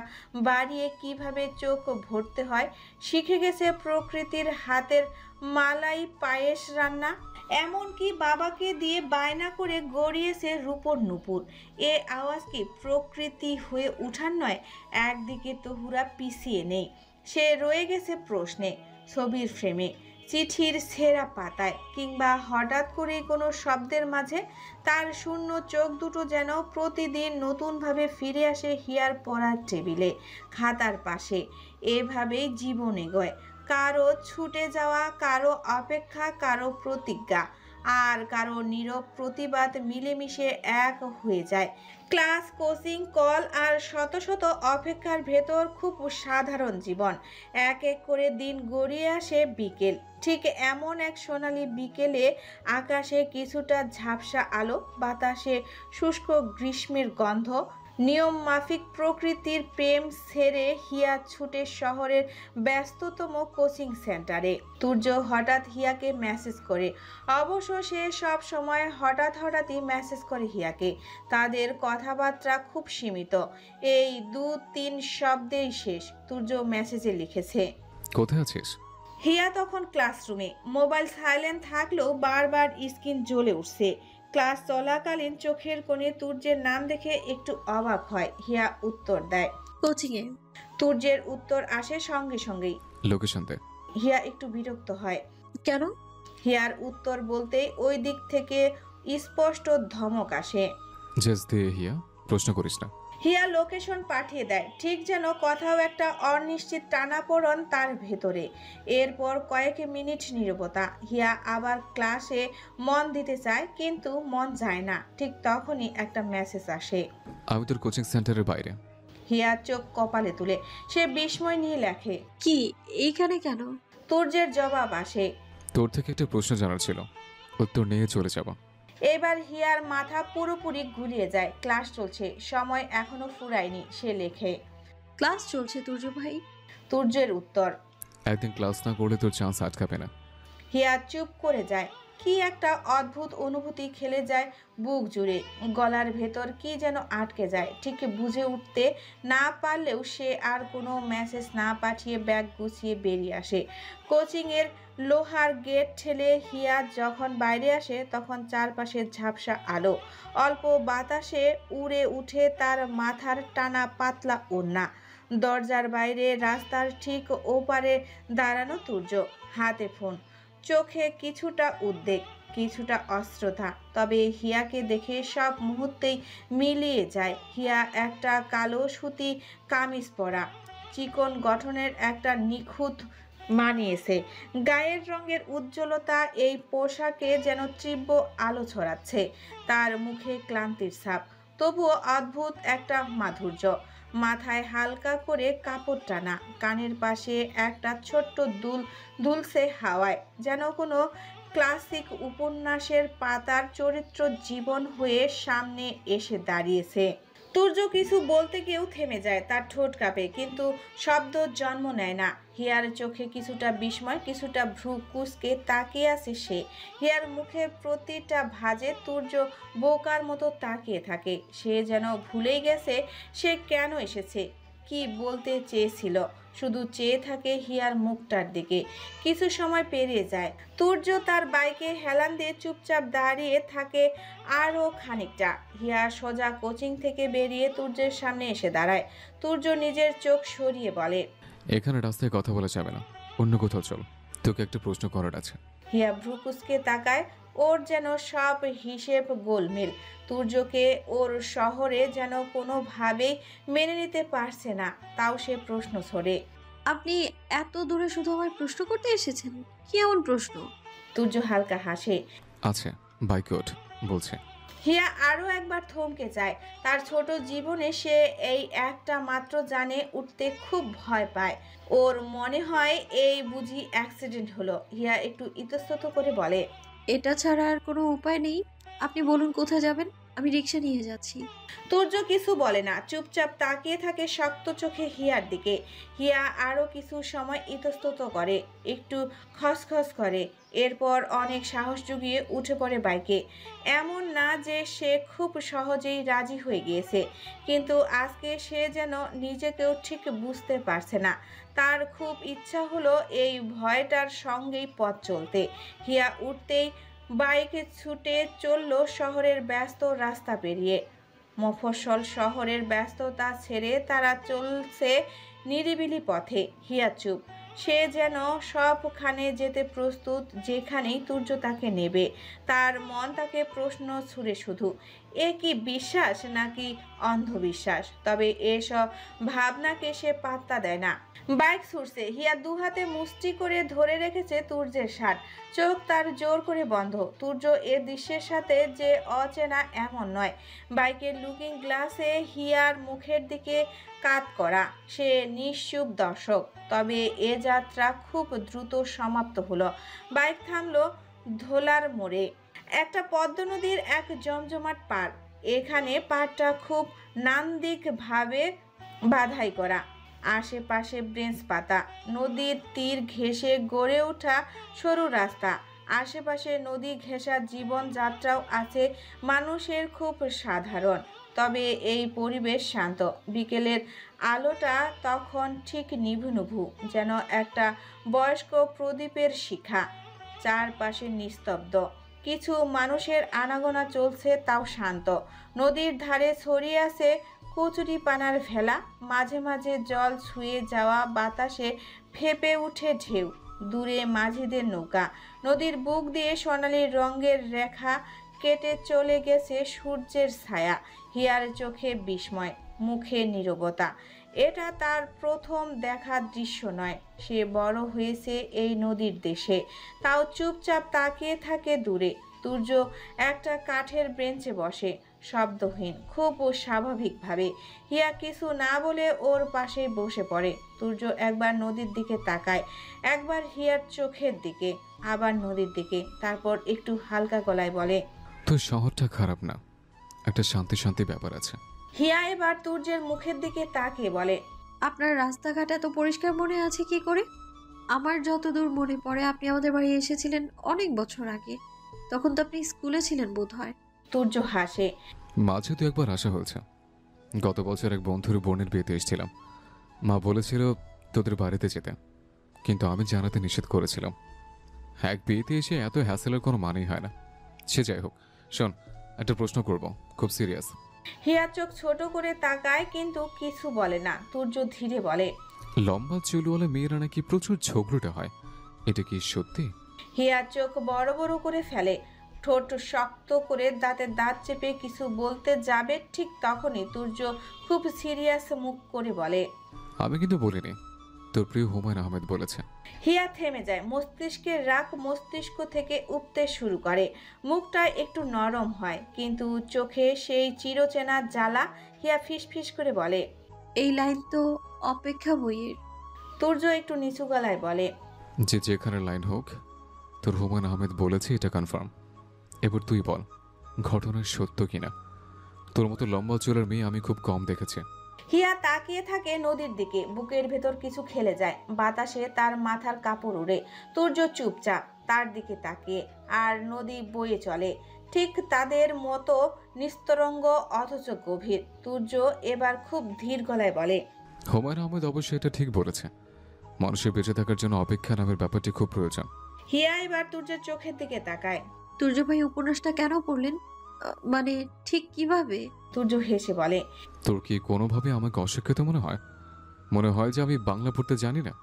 বাড়িয়ে কিভাবে চোখ ভরতে হয়, শিখে গেছে প্রকৃতির হাতের মালাই পায়েস রান্না, এমনকি বাবাকে দিয়ে বায়না করে গড়িয়েছে রূপর নুপুর। এ আওয়াজ কি প্রকৃতি হয়ে উঠার নয়? একদিকে তহুরা পিছিয়ে নেই, সে রয়ে গেছে প্রশ্নে, ছবির ফ্রেমে, চিঠির ছেঁড়া পাতায়, কিংবা হঠাৎ করেই কোনো শব্দের মাঝে। তার শূন্য চোখ দুটো যেন প্রতিদিন নতুনভাবে ফিরে আসে হিয়ার পড়ার টেবিলে, খাতার পাশে। এভাবেই জীবন এগোয়, কারো ছুটে যাওয়া, কারো অপেক্ষা, কারো প্রতিজ্ঞা, আর কারো নীরব প্রতিবাদ মিলেমিশে এক হয়ে যায়। ক্লাস, কোচিং, কল আর শত শত অপেক্ষার ভেতর খুব সাধারণ জীবন। এক এক করে দিন গড়িয়ে আসে বিকেল। ঠিক এমন এক সোনালি বিকেলে আকাশে কিছুটা ঝাপসা আলো, বাতাসে শুষ্ক গ্রীষ্মের গন্ধ, নিয়ম মাফিক প্রকৃতির প্রেম ছেড়ে হিয়া ছুটে শহরের ব্যস্ততম কোচিং সেন্টারে। তুর্য হঠাৎ হিয়াকে মেসেজ করে। অবশ্য সে সব সময় হঠাৎ হঠাৎই মেসেজ করে হিয়াকে। তাদের কথাবার্তা খুব সীমিত, এই 2-3 শব্দেই শেষ। তুর্য মেসেজে লিখেছে, কোথায় আছিস? হিয়া তখন ক্লাসরুমে। মোবাইল সাইলেন্ট থাকলেও বারবার স্ক্রিন জ্বলে উঠছে। ক্লাস চলাকালীন চোখের কোণে তুর্যের নাম দেখে একটু অবাক হয়। হিয়া উত্তর দেয়, কোচিংয়ে। তুর্যের উত্তর আসে সঙ্গে সঙ্গেই। লোকেশন দে। হিয়া একটু বিরক্ত হয়। কেন? হিয়ার উত্তর বলতেই ওই দিক থেকে স্পষ্ট ধমক আসে। জাস্ট দে হিয়া, প্রশ্ন করিস না। হিয়া লোকেশন পাঠিয়ে দেয়, ঠিক যেন কোথাও একটা অনিশ্চিত টানাপোড়েন তার ভেতরে। এরপর কয়েক মিনিট নীরবতা। হিয়া আবার ক্লাসে মন দিতে চায়, কিন্তু মন যায় না। ঠিক তখনই একটা মেসেজ আসে, আমি তোর কোচিং সেন্টারের বাইরে। হিয়া চোখ কপালে তুলে সে বিস্ময় নিয়ে লেখে, কি এইখানে কেন? তুর্যের জবাব আসে, তোর থেকে একটা প্রশ্ন জানার ছিল, উত্তর নিয়ে চলে যাব। এবার হিয়ার মাথা পুরোপুরি গুলিয়ে যায়। ক্লাস চলছে, সময় এখনো ফুরায়নি। সে লেখে, ক্লাস চলছে তুর্য ভাই। তুর্যের উত্তর, একদিন ক্লাস না করলে তোর চান্স আটকাবে না। হিয়া চুপ করে যায়। কি একটা অদ্ভুত অনুভূতি খেলে যায় বুক জুড়ে। গলার ভেতর কি যেন আটকে যায়। ঠিক বুঝে উঠতে না পারলেও সে আর কোনো মেসেজ না পাঠিয়ে ব্যাগ গুছিয়ে বেরিয়ে আসে। কোচিংয়ের লোহার গেট ঠেলে হিয়া যখন বাইরে আসে, তখন চারপাশে ঝাপসা আলো, অল্প বাতাসে উড়ে উঠে তার মাথার টানা পাতলা ওড়না। দরজার বাইরে রাস্তার ঠিক ওপারে দাঁড়ানো তুর্য, হাতে ফোন, চোখে কিছুটা উদ্বেগ, কিছুটা অস্ত্রতা। তবে হিয়াকে দেখে সব মুহূর্তেই মিলিয়ে যায়। হিয়া একটা কালো সুতি কামিজ পরা, চিকন গঠনের একটা নিখুঁত মানিয়েছে। গায়ের রঙের উজ্জ্বলতা এই পোশাকে যেন তীব্র আলো ছড়াচ্ছে। তার মুখে ক্লান্তির ছাপ, তবুও অদ্ভুত একটা মাধুর্য। মাথায় হালকা করে কাপড় টানা, কানের পাশে একটা ছোট্ট দুল দুলছে হাওয়ায়, যেন কোনো ক্লাসিক উপন্যাসের পাতার চরিত্র জীবন হয়ে সামনে এসে দাঁড়িয়েছে। তুর্য কিছু বলতে গিয়েও থেমে যায়, তার ঠোঁট কাঁপে, কিন্তু শব্দ জন্ম নেয় না। হিয়ার চোখে কিছুটা বিস্ময়, কিছুটা ভ্রু কুঁচকে তাকিয়ে আছে সে। হিয়ার মুখের প্রতিটা ভাঁজে তুর্য বোকার মতো তাকিয়ে থাকে। সে যেন ভুলেই গেছে সে কেন এসেছে, কি বলতে চেয়েছিল। শুধু চেয়ে থাকে হিয়ার মুখটার দিকে। কিছু সময় পেরিয়ে যায়। তুর্য তার বাইকে হেলান দিয়ে চুপচাপ দাঁড়িয়ে থাকে আরও খানিকটা। হিয়া সোজা কোচিং থেকে বেরিয়ে তুর্যের সামনে এসে দাঁড়ায়। তুর্য নিজের চোখ সরিয়ে বলে, এখানে রাস্তায় কথা বলা যাবে না, অন্য কোথাও চল, তোকে একটা প্রশ্ন করার আছে। হিয়া ভ্রু কুঁচকে তাকায়। ওর যেন সব হিসেব গোলমেল। তুর্যকে ওর শহরে যেন কোনোভাবেই মেনে নিতে পারছে না, তাও সে প্রশ্ন ছড়ে, আপনি এত দূরে শুধু আমায় প্রশ্ন করতে এসেছেন? কি এমন প্রশ্ন? তুর্য হালকা হাসে। আছে, বাইকে ওঠ বলছে। হিয়া আরও একবার থমকে যায়। তার ছোট জীবনে সে এই একটা মাত্র জানে উঠতে খুব ভয় পায়। ওর মনে হয় এই বুঝি অ্যাক্সিডেন্ট হলো। হিয়া একটু ইতস্তত করে বলে, এটা ছাড়া আর কোনো উপায় নেই। আপনি বলুন কোথায় যাবেন, আমি রিক্সা নিয়ে যাচ্ছি। তুর্য কিছু বলে না, চুপচাপ তাকিয়ে থাকে শক্ত চোখে হিয়ার দিকে। হিয়া আরও কিছু সময় ইতস্তত করে, একটু খসখস করে, এরপর অনেক সাহস জুগিয়ে উঠে পড়ে বাইকে। এমন না যে সে খুব সহজেই রাজি হয়ে গিয়েছে, কিন্তু আজকে সে যেন নিজেকেও ঠিক বুঝতে পারছে না। তার খুব ইচ্ছা হলো এই ভয়টার সঙ্গেই পথ চলতে। হিয়া উঠতেই বাইকে ছুটে চলল শহরের ব্যস্ত রাস্তা পেরিয়ে। মফস্বল শহরের ব্যস্ততা ছেড়ে তারা চলছে নিরিবিলি পথে। হিয়া চুপ, সে যেন সবখানে যেতে প্রস্তুত, যেখানেই তুর্য তাকে নেবে। তার মন তাকে প্রশ্ন ছুড়ে শুধু, এ কি বিশ্বাস নাকি অন্ধবিশ্বাস? তবে এসব ভাবনাকে সে পাত্তা দেয় না। বাইক ছুটছে, হিয়া দুহাতে মুষ্টি করে ধরে রেখেছে তুর্যের শার্ট। চোখ তার জোর করে বন্ধ। তুর্য এর দৃশ্যের সাথে যে অচেনা এমন নয়। বাইকের লুকিং গ্লাসে হিয়ার মুখের দিকে কাত করা, সে নিশ্চুপ দর্শক। তবে এ যাত্রা খুব দ্রুত সমাপ্ত হলো। বাইক থামলো ধোলার মোড়ে। একটা পদ্ম নদীর এক জমজমাট পার। এখানে পাড়টা খুব নান্দিকভাবে বাধাই করা, আশেপাশে ব্রেঞ্চ পাতা, নদীর তীর ঘেঁষে গড়ে ওঠা সরু রাস্তা। আশেপাশে নদী ঘেঁষা জীবনযাত্রাও আছে মানুষের খুব সাধারণ। তবে এই পরিবেশ শান্ত। বিকেলের আলোটা তখন ঠিক নিভু নিভু, যেন একটা বয়স্ক প্রদীপের শিখা। চারপাশে নিস্তব্ধ, কিছু মানুষের আনাগোনা চলছে, তাও শান্ত। নদীর ধারে ছড়িয়ে আছে কচুরি পানার ভেলা, মাঝে মাঝে জল ছুঁয়ে যাওয়া বাতাসে ফেঁপে উঠে ঢেউ। দূরে মাঝিদের নৌকা। নদীর বুক দিয়ে সোনালি রঙের রেখা কেটে চলে গেছে সূর্যের ছায়া। হিয়ার চোখে বিস্ময়, মুখে নীরবতা। এটা তার প্রথম দেখা দৃশ্য নয়। সে বড় হয়েছে এই নদীর দেশে, তাও চুপচাপ তাকিয়ে থাকে দূরে। তুর্য একটা কাঠের বেঞ্চে বসে, শব্দহীন, খুব স্বাভাবিকভাবে। হিয়া কিছু না বলে ওর পাশে বসে পড়ে। তুর্য একবার নদীর দিকে তাকায়, একবার হিয়ার চোখের দিকে, আবার নদীর দিকে, তারপর একটু হালকা গলায় বলে, তো শহরটা খারাপ না, একটা শান্তি শান্তি ব্যাপার আছে। হিয়া এবার তুর্যের মুখের দিকে তাকিয়ে বলে, আপনার রাস্তাঘাট এত পরিষ্কার মনে আছে কি করে? আমার যতদূর মনে পড়ে আপনি আমাদের বাড়ি এসেছিলেন অনেক বছর আগে। তখন তো আপনি স্কুলে ছিলেন বোধহয়। তুর্য হাসে, মাঝে তো একবার আসা হয়েছে। গত বছর এক বন্ধুর বোনের বিয়েতে এসেছিলাম। মা বলেছিল তোদের বাড়িতে যেতে, কিন্তু আমি জানাতে নিষেধ করেছিলাম। এক বিয়েতে এসে এত হ্যাসেলের কোনো মানেই হয় না। সে যাই হোক, শোন, একটা প্রশ্ন করব, খুব সিরিয়াস। হিয়া চোখ ছোট করে তাকায়, কিন্তু কিছু বলে না। তুর্য ধীরে বলে, লম্বা চুলওয়ালা মেয়েরা নাকি প্রচুর ঝগড়ুটে হয়, এটা কি সত্যি? হিয়া চোখ বড় বড় করে ফেলে, ঠোঁট শক্ত করে দাঁতে দাঁত চেপে কিছু বলতে যাবে, ঠিক তখনই তুর্য খুব সিরিয়াস মুখ করে বলে, আমি কিন্তু বলিনি, তোর প্রিয় হুমায়ুন আহমেদ বলেছে। হিয়া থেমে যায়। মস্তিষ্কের রাগ মস্তিষ্ক থেকে উঠতে শুরু করে। মুখটা একটু নরম হয়, কিন্তু চোখে সেই চিরচেনা জ্বালা। হিয়া ফিসফিস করে বলে, এই লাইন তো অপেক্ষা বইয়ের। তুর্য একটু নিচু গলায় বলে, যে যেখানে লাইন হোক, তোর হুমায়ুন আহমেদ বলেছে, এটা কনফার্ম। এবার তুই বল, ঘটনার সত্য কিনা। তোর মতো লম্বা চুলের মেয়ে আমি খুব কম দেখেছি। হিয়া তাকিয়ে থাকে নদীর দিকে, বুকের ভেতর কিছু খেলে যায়। বাতাসে তার মাথার কাপড় উড়ে। তুর্য চুপচাপ তার দিকে তাকিয়ে, আর নদী বয়ে চলে ঠিক তাদের মতো, নিস্তরঙ্গ অথচ গভীর। তুর্য এবার খুব ধীর গলায় বলে, হুমায়ুন আহমেদ অবশ্যই এটা ঠিক বলেছে। মানুষের বেঁচে থাকার জন্য অপেক্ষা নামের ব্যাপারটি খুব প্রয়োজন। হিয়া এবার তুর্যের চোখের দিকে তাকায়। তুর্য ভাই উপন্যাসটা কেন পড়লেন? মানে ঠিক কিভাবে? তুর্য হেসে বলে, তোর কি কোনোভাবে আমাকে অশিক্ষিত মনে হয়? মনে হয় যে আমি বাংলা পড়তে জানি না?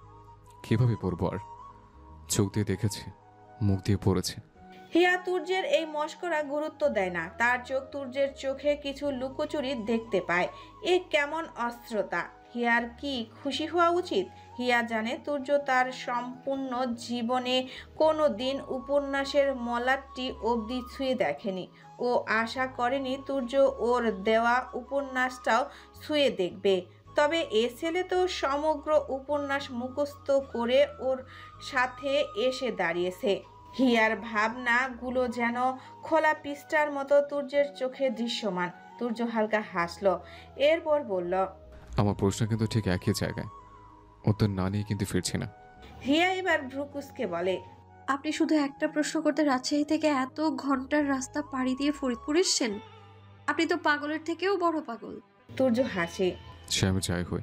কিভাবে পড়বো আর? চোখ দিয়ে দেখেছি, মুখ দিয়ে পড়েছি। হিয়া তুর্যের এই মস্করা গুরুত্ব দেয় না। তার চোখ তুর্যের চোখে কিছু লুকোচুরি দেখতে পায়। এ কেমন অস্ত্রতা! হিয়ার কি খুশি হওয়া উচিত? হিয়া জানে তুর্য তার সম্পূর্ণ জীবনে কোনো দিন উপন্যাসের মলাটটি অবধি ছুঁয়ে দেখেনি। ও আশা করেনি তুর্য ওর দেওয়া উপন্যাসটাও ছুঁয়ে দেখবে। তবে এ ছেলে তো সমগ্র উপন্যাস মুখস্থ করে ওর সাথে এসে দাঁড়িয়েছে। হিয়ার ভাবনাগুলো যেন খোলা পৃষ্ঠার মতো তুর্যের চোখে দৃশ্যমান। তুর্য হালকা হাসল, এরপর বলল, আমার প্রশ্ন কিন্তু ঠিক একই জায়গায়, উত্তর না নিয়ে কিন্তু ফিরছি না। হিয়া এবার ভ্রুকুসকে বলে, আপনি শুধু একটা প্রশ্ন করতে রাজশাহী থেকে এত ঘন্টার রাস্তা পাড়ি দিয়ে ফরিদপুর এসছেন? আপনি তো পাগলের থেকেও বড় পাগল। তুর্য হাসে। সে আমি যাই হই,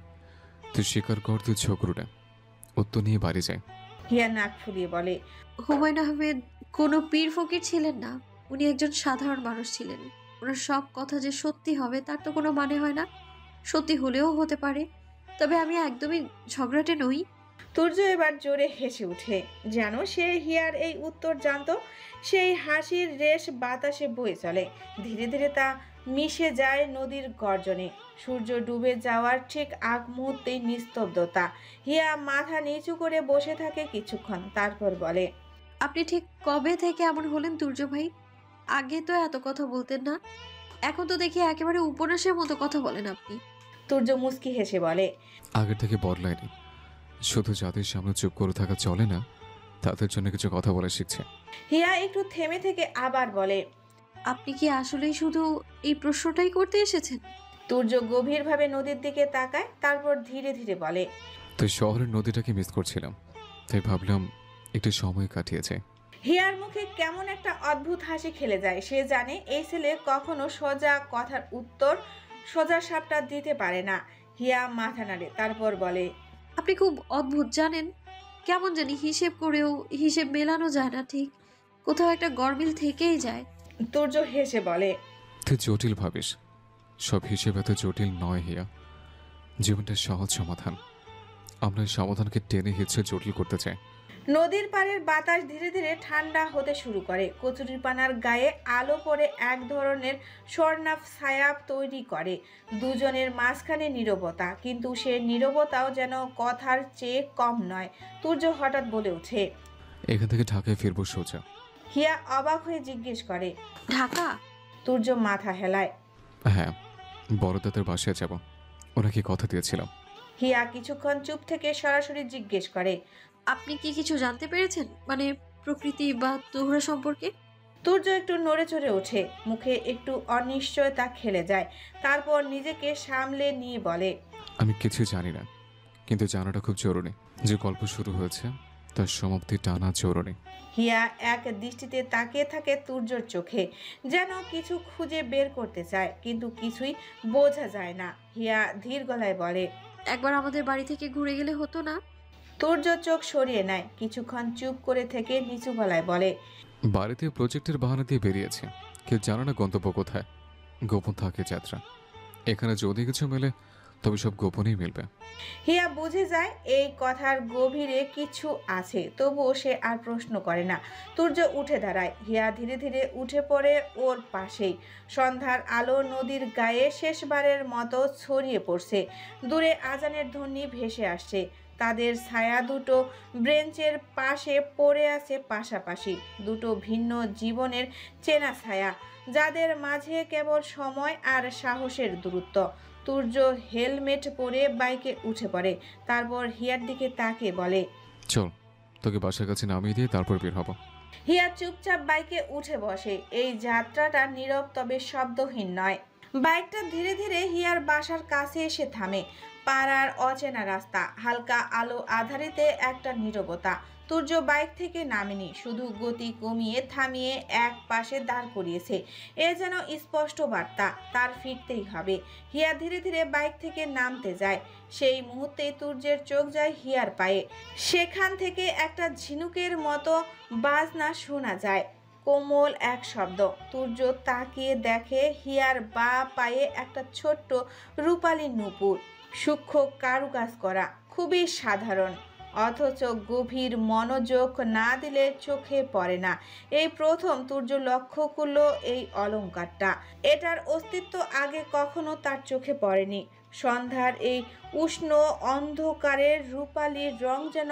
তুই স্বীকার কর তুই ছোকরুটা, উত্তর নিয়ে বাড়ি যায়। হিয়া নাক ফুলিয়ে বলে, হুমায়ুন আহমেদ কোনো পীর ফকির ছিলেন না, উনি একজন সাধারণ মানুষ ছিলেন। ওনার সব কথা যে সত্যি হবে তার তো কোনো মানে হয় না। সত্যি হলেও হতে পারে, তবে আমি একদমই ঝগড়াটে নই। তুর্য এবার জোরে হেসে উঠে, যেন সে হিয়ার এই উত্তর জানতো। সেই হাসির রেশ বাতাসে বয়ে চলে, ধীরে ধীরে তা মিশে যায় নদীর গর্জনে। সূর্য ডুবে যাওয়ার ঠিক আগ মুহূর্তেই নিস্তব্ধতা। হিয়া মাথা নিচু করে বসে থাকে কিছুক্ষণ, তারপর বলে, আপনি ঠিক কবে থেকে এমন হলেন তুর্য ভাই? আগে তো এত কথা বলতেন না, এখন তো দেখি একেবারে উপন্যাসের মতো কথা বলেন আপনি। তুর্য মুচকি হেসে বলে, আগের থেকে বদলায়নি, শুধু যাদের সামনে চুপ করে থাকা চলে না তাদের জন্য কিছু কথা বলা শিখছে। হিয়া একটু থেমে থেকে আবার বলে, আপনি কি আসলেই শুধু এই প্রশ্নটাই করতে এসেছেন? তুর্য গভীরভাবে নদীর দিকে তাকায়, তারপর ধীরে ধীরে বলে, তো শহরের নদীটাকে মিস করছিলাম, তাই ভাবলাম একটু সময় কাটিয়েছে। হিয়ার মুখে কেমন একটা অদ্ভুত হাসি খেলে যায়। সে জানে এই ছেলে কখনো সোজা কথার উত্তর সোজা সাপটা দিতে পারে না। হিয়া মাথা নাড়ে, তারপর বলে, আপনি খুব অদ্ভুত জানেন, কেমন জানি হিসেব করেও হিসেব মেলানো যায় না, ঠিক কোথাও একটা গরমিল থেকেই যায়। তুর্য হেসে বলে, তুই জটিল ভাবিস, সব হিসেব এত জটিল নয় হিয়া, জীবনটা সহজ সমাধান। আমরা এই সমাধানকে টেনে হিচড়ে জটিল করতে চাই। নদীর পাড়ের বাতাস ধীরে ধীরে ঠান্ডা হতে শুরু করে। কচুরিপানার গায়ে আলো পড়ে এক ধরনের স্বর্ণাভ ছায়া তৈরি করে। দুজনের মাঝখানে নীরবতা, কিন্তু সে নীরবতাও যেন কথার চেয়ে কম নয়। তুর্য হঠাৎ বলে ওঠে, এখান থেকে ঢাকায় ফিরবো সোজা। হিয়া অবাক হয়ে জিজ্ঞেস করে, ঢাকা? তুর্য মাথা হেলায়। হ্যাঁ, বড় দাদার বাসায় যাব, ওনাকে কথা দিয়েছিলাম। হিয়া কিছুক্ষণ চুপ থেকে সরাসরি জিজ্ঞেস করে, আপনি কি কিছু জানতে পেরেছেন, মানে প্রকৃতি বা তোহরা সম্পর্কে? তুর্য একটু নড়ে চড়ে ওঠে, মুখে একটু অনিশ্চয়তা খেলে যায়, তারপর নিজেকে সামলে নিয়ে বলে, আমি কিছু জানি না, কিন্তু জানাটা খুব জরুরি। যে গল্প শুরু হয়েছে তার সমাপ্তি টানা জরুরি। হিয়া এক দৃষ্টিতে তাকিয়ে থাকে তুর্যর চোখে, যেন কিছু খুঁজে বের করতে চায়, কিন্তু কিছুই বোঝা যায় না। হিয়া ধীর গলায় বলে, একবার আমাদের বাড়ি থেকে ঘুরে গেলে হতো না? তুর্য চোখ সরিয়ে নেয়, কিছুক্ষণ চুপ করে থেকে নিচু গলায় বলে, বাড়িতে প্রজেক্টের বাহানা দিয়ে বেরিয়েছে, কেউ জানে না গন্তব্য কোথায়। গোপন থাকে যাত্রা, এখানে যদি কিছু মেলে তবে সব গোপনেই মিলবে। হিয়া বুঝে যায় এই কথার গভীরে কিছু আছে, তবুও সে আর প্রশ্ন করে না। তুর্য উঠে দাঁড়ায়, হিয়া ধীরে ধীরে উঠে পড়ে ওর পাশেই। সন্ধ্যার আলো নদীর গায়ে শেষবারের মতো ছড়িয়ে পড়ছে, দূরে আজানের ধ্বনি ভেসে আসছে। তাদের ছায়া দুটো ব্রেঞ্চের পাশে পড়ে আছে পাশাপাশি, দুটো ভিন্ন জীবনের চেনা ছায়া, যাদের মাঝে কেবল সময় আর সাহসের দূরত্ব। তুর্য হেলমেট পরে বাইকে উঠে পড়ে, তারপর হিয়ার দিকে তাকিয়ে বলে, চল তোকে বাসার কাছে নামিয়ে দিয়ে তারপর বের হব। হিয়া চুপচাপ বাইকে উঠে বসে। এই যাত্রাটা নীরব তবে শব্দহীন নয়। বাইকটা ধীরে ধীরে হিয়ার বাসার কাছে এসে থামে। পাড়ার অচেনা রাস্তা, হালকা আলো আধারিতে একটা নীরবতা। তুর্য বাইক থেকে নামেনি, শুধু গতি কমিয়ে থামিয়ে এক পাশে দাঁড় করিয়েছে। এ যেন স্পষ্ট বার্তা, তার ফিরতেই হবে। হিয়া ধীরে ধীরে বাইক থেকে নামতে যায়। সেই মুহূর্তে তুর্যের চোখ যায় হিয়ার পায়ে। সেখান থেকে একটা ঝিনুকের মতো বাজনা শোনা যায়, কোমল এক শব্দ। তুর্য তাকিয়ে দেখে হিয়ার বাঁ পায়ে একটা ছোট্ট রূপালী নূপুর, সূক্ষ্ম কারুকাজ করা, খুবই সাধারণ, অথচ গভীর মনোযোগ না দিলে চোখে পড়ে না। এই প্রথম তুর্য লক্ষ্য করলো এই অলংকারটা। এটার অস্তিত্ব আগে কখনো তার চোখে পড়েনি। সন্ধ্যার এই উষ্ণ অন্ধকারের রূপালী রং যেন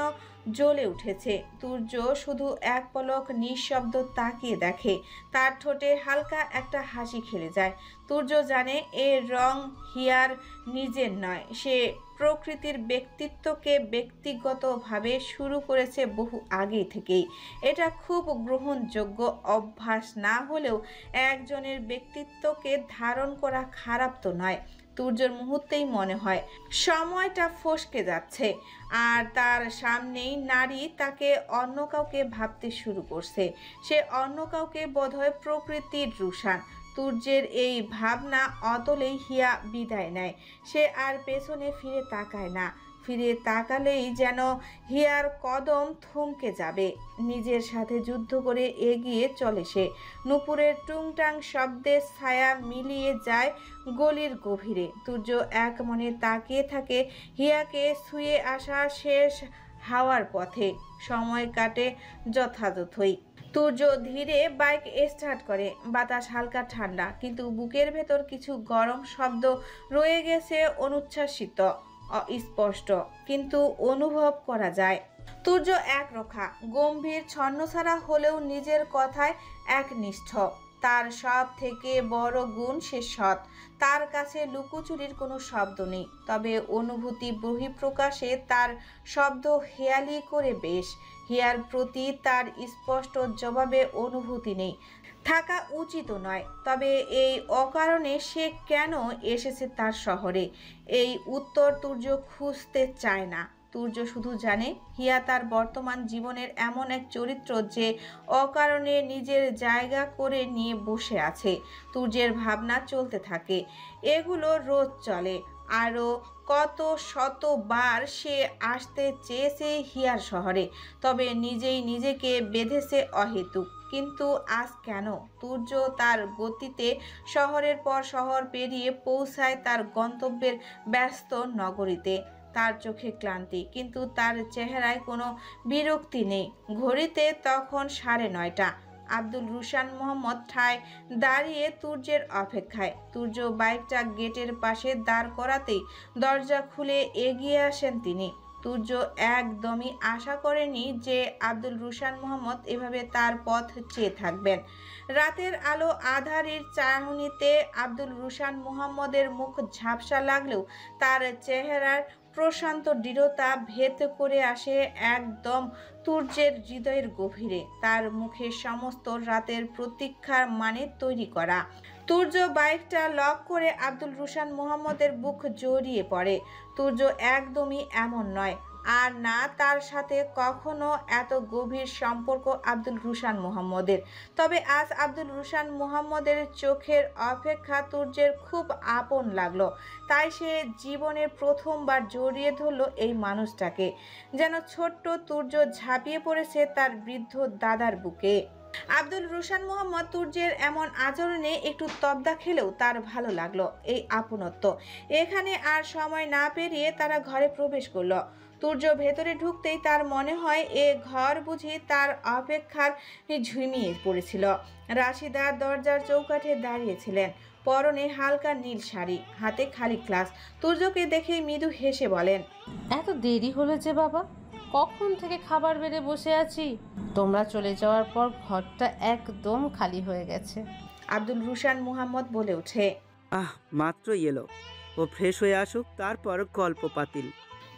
জ্বলে উঠেছে। সূর্য শুধু এক পলক নিঃশব্দ তাকিয়ে দেখে, তার ঠোঁটে হালকা একটা হাসি খেলে যায়। সূর্য জানে এর রং হিয়ার নিজের নয়, সে প্রকৃতির ব্যক্তিত্বকে ব্যক্তিগতভাবে শুরু করেছে বহু আগে থেকেই। এটা খুব গ্রহণযোগ্য অভ্যাস না হলেও একজনের ব্যক্তিত্বকে ধারণ করা খারাপ তো নয়। সূর্যের মুহূর্তেই মনে হয় সময়টা ফসকে যাচ্ছে, আর তার সামনেই নারী তাকে অন্য কাউকে ভাবতে শুরু করছে। সে অন্য কাউকে বোধহয় প্রকৃতির রুশান। সূর্যের এই ভাবনা অতলেই হিয়া বিদায় নেয়। সে আর পেছনে ফিরে তাকায় না। ফিরে তাকালেই যেন হিয়ার কদম থমকে যাবে। নিজের সাথে যুদ্ধ করে এগিয়ে চলে সে। নুপুরের টুংটাং শব্দের ছায়া মিলিয়ে যায় গলির গভীরে। সূর্য এক মনে তাকিয়ে থাকে হিয়াকে ছুঁয়ে আসা শেষ হাওয়ার পথে। সময় কাটে যথাযথই। সূর্য ধীরে বাইক স্টার্ট করে। বাতাস হালকা ঠান্ডা, কিন্তু বুকের ভেতর কিছু গরম শব্দ রয়ে গেছে, অনুচ্ছ্বাসিত, অস্পষ্ট, কিন্তু অনুভব করা যায়। সূর্য একরোখা, গম্ভীর, ছন্নছাড়া হলেও নিজের কথায় একনিষ্ঠ। তার সব থেকে বড় গুণ সে সৎ। তার কাছে লুকোচুরির কোনো শব্দ নেই, তবে অনুভূতি বহিঃপ্রকাশে তার শব্দ হেয়ালি করে বেশ। হিয়ার প্রতি তার স্পষ্ট জবাবে অনুভূতি নেই, থাকা উচিত নয়। তবে এই অকারণে সে কেন এসেছে তার শহরে, এই উত্তর সূর্য খুঁজতে চায় না। সূর্য শুধু জানে হিয়া তার বর্তমান জীবনের এমন এক চরিত্র যে অকারণে নিজের জায়গা করে নিয়ে বসে আছে। সূর্যের ভাবনা চলতে থাকে, এগুলো রোজ চলে। আরও কত শতবার সে আসতে চেয়েছে হিয়ার শহরে, তবে নিজেই নিজেকে বেঁধেছে অহেতুক। কিন্তু আজ কেন? সূর্য তার গতিতে শহরের পর শহর পেরিয়ে পৌঁছায় তার গন্তব্যের ব্যস্ত নগরীতে। তার চোখে ক্লান্তি, কিন্তু তার চেহারায় কোনো বিরক্তি নেই। ঘড়িতে তখন 9:30। আব্দুল রুশান মোহাম্মদ ঠায় দাঁড়িয়ে সূর্যের অপেক্ষায়। সূর্য বাইকটা গেটের পাশে দাঁড় করাতেই দরজা খুলে এগিয়ে আসেন তিনি। সূর্য একদমই আশা করেনি যে আব্দুল রুশান মোহাম্মদ এভাবে তার পথ চেয়ে থাকবেন। রাতের আলো আঁধারির চাহনিতে আব্দুল রুশান মোহাম্মদের মুখ ঝাপসা লাগলেও তার চেহারার প্রশান্ত দৃঢ়তা ভেদ করে আসে একদম সূর্যের হৃদয়ের গভীরে। তার মুখে সমস্ত রাতের প্রতীক্ষার মানে তৈরি করা। সূর্য বাইকটা লক করে আব্দুল রুশান মোহাম্মদের বুক জড়িয়ে পড়ে। সূর্য একদমই এমন নয়, আর না তার সাথে কখনো এত গভীর সম্পর্ক আব্দুল রুশান মোহাম্মদের। তবে আজ আব্দুল রুশান মোহাম্মদের চোখের অপেক্ষা সূর্যের খুব আপন লাগলো। তাই সে জীবনের প্রথমবার জড়িয়ে ধরল এই মানুষটাকে, যেন ছোট্ট সূর্য ঝাঁপিয়ে পড়েছে তার বৃদ্ধ দাদার বুকে। আব্দুল রুশান মোহাম্মদ সূর্যের এমন আচরণে একটু তবদা খেলেও তার ভালো লাগলো এই আপনত্ব। এখানে আর সময় না পেরিয়ে তারা ঘরে প্রবেশ করলো। সূর্য ভেতরে ঢুকতেই তার মনে হয় এ ঘর বুঝি তার অপেক্ষার ঝিমিয়ে পড়েছিল। রাশিদা দরজার চৌকাঠে দাঁড়িয়েছিলেন, পরনে হালকা নীল শাড়ি, হাতে খালি গ্লাস। সূর্যকে দেখে মৃদু হেসে বলেন, এত দেরি হলো যে বাবা, কখন থেকে খাবার বেড়ে বসে আছি। তোমরা চলে যাওয়ার পর ঘরটা একদম খালি হয়ে গেছে। আব্দুল রুশান মোহাম্মদ বলে ওঠে, মাত্রই এলো, ও ফ্রেশ হয়ে আসুক, তারপর গল্প পাতিল।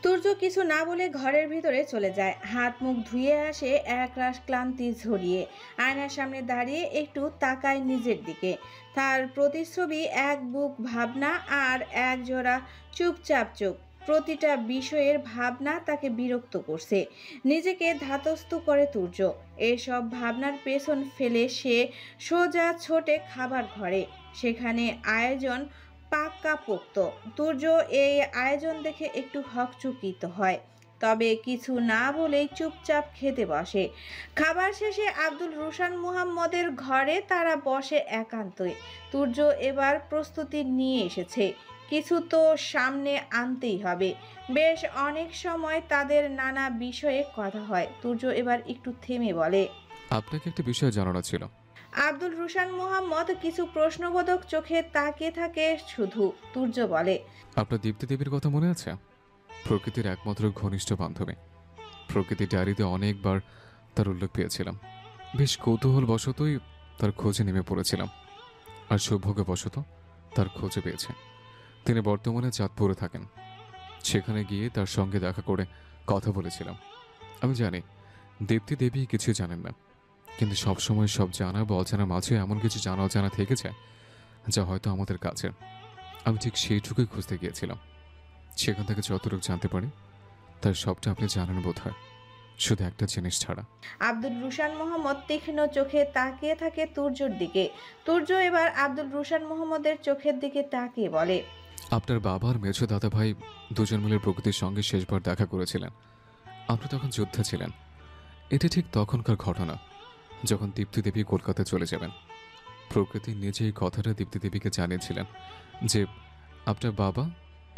সূর্য কিছু না বলে ঘরের ভিতরে চলে যায়। হাত মুখ ধুয়ে আসে একরাশ ক্লান্তি ঝরিয়ে। আয়নার সামনে দাঁড়িয়ে একটু তাকায় নিজের দিকে। তার প্রতিচ্ছবি এক বুক ভাবনা আর এক জোড়া চুপচাপ চোখ। প্রতিটা বিষয়ের ভাবনা তাকে বিরক্ত করছে, নিজেকে ধাতস্থ করে সূর্য। এসব ভাবনার পেছন ফেলে সে সোজা ছোটে খাবার ঘরে। সেখানে আয়োজন পাকাপোক্ত। সূর্য এই আয়োজন দেখে একটু হকচকিত হয়, তবে কিছু না বলেই চুপচাপ খেতে বসে। খাবার শেষে আব্দুল রুশান মোহাম্মদের ঘরে তারা বসে একান্তই। সূর্য এবার প্রস্তুতি নিয়ে এসেছে, কিছু তো সামনে আনতেই হবে। বেশ অনেক সময় তাদের নানা বিষয়ে কথা হয়। সূর্য এবার একটু থেমে বলে, আপনাকে একটা বিষয় জানানো ছিল। আব্দুল রুশান মোহাম্মদ কিছু প্রশ্নবোধক চোখে তাকিয়ে থাকে শুধু। তুর্য বলে, আপনার দীপ্তি দেবীর কথা মনে আছে? প্রকৃতির একমাত্র ঘনিষ্ঠ বান্ধবী। প্রকৃতি ডায়েরিতে অনেকবার তার উল্লেখ পেয়েছিলাম। বেশ কৌতূহলবশতই তার খোঁজে নেমে পড়েছিলাম, আর সৌভাগ্যবশত তার খোঁজে পেয়েছে। তিনি বর্তমানে চাঁদপুরে থাকেন। সেখানে গিয়ে তার সঙ্গে দেখা করে কথা বলেছিলাম। আমি জানি দীপ্তি দেবী কিছু জানেন না, কিন্তু সবসময় সব জানা বা অজানার মাঝে এমন কিছু জানা অজানা থেকে যায় যা হয়তো আমাদের কাছের। আমি ঠিক সেইটুকুই খুঁজতে গিয়েছিলাম। সেখান থেকে যতটুকু জানতে পারি তার সবটা আপনি জানেন বোধ হয়, শুধু একটা জিনিস ছাড়া। আব্দুল রুশান মোহাম্মদ তীক্ষ্ণ চোখে তাকিয়ে থাকে তুর্যর দিকে। তুর্য এবার আব্দুল রুশান মোহাম্মদের চোখের দিকে তাকিয়ে বলে, আপনার বাবার মেজো দাদা ভাই দুজন মিলে প্রকৃতির সঙ্গে শেষবার দেখা করেছিলেন। আপনি তখন যোদ্ধা ছিলেন। এটা ঠিক তখনকার ঘটনা, যখন দীপ্তি দেবী কলকাতায় চলে যাবেন। প্রকৃতি নিজেই কথাটা দীপ্তি দেবীকে জানিয়েছিলেন যে আপনার বাবা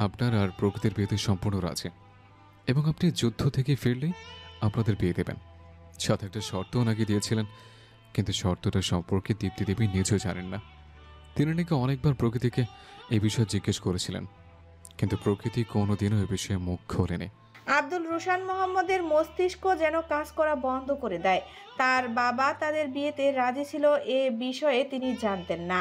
আপনার আর প্রকৃতির বিয়েতে সম্পূর্ণ রাজি, এবং আপনি যুদ্ধ থেকে ফিরলেই আপনাদের বিয়ে দেবেন। সাথে একটা শর্তও নাকি দিয়েছিলেন, কিন্তু শর্তটা সম্পর্কে দীপ্তি দেবী নিজেও জানেন না। তিনি নাকি অনেকবার প্রকৃতিকে এই বিষয়ে জিজ্ঞেস করেছিলেন, কিন্তু প্রকৃতি কোনোদিনও এ বিষয়ে মুখ খোলেনি। আব্দুল রুশান মোহাম্মদের মস্তিষ্ক যেন কাজ করা বন্ধ করে দেয়। তার বাবা তাদের বিয়েতে রাজি ছিল এ বিষয়ে তিনি জানতেন না।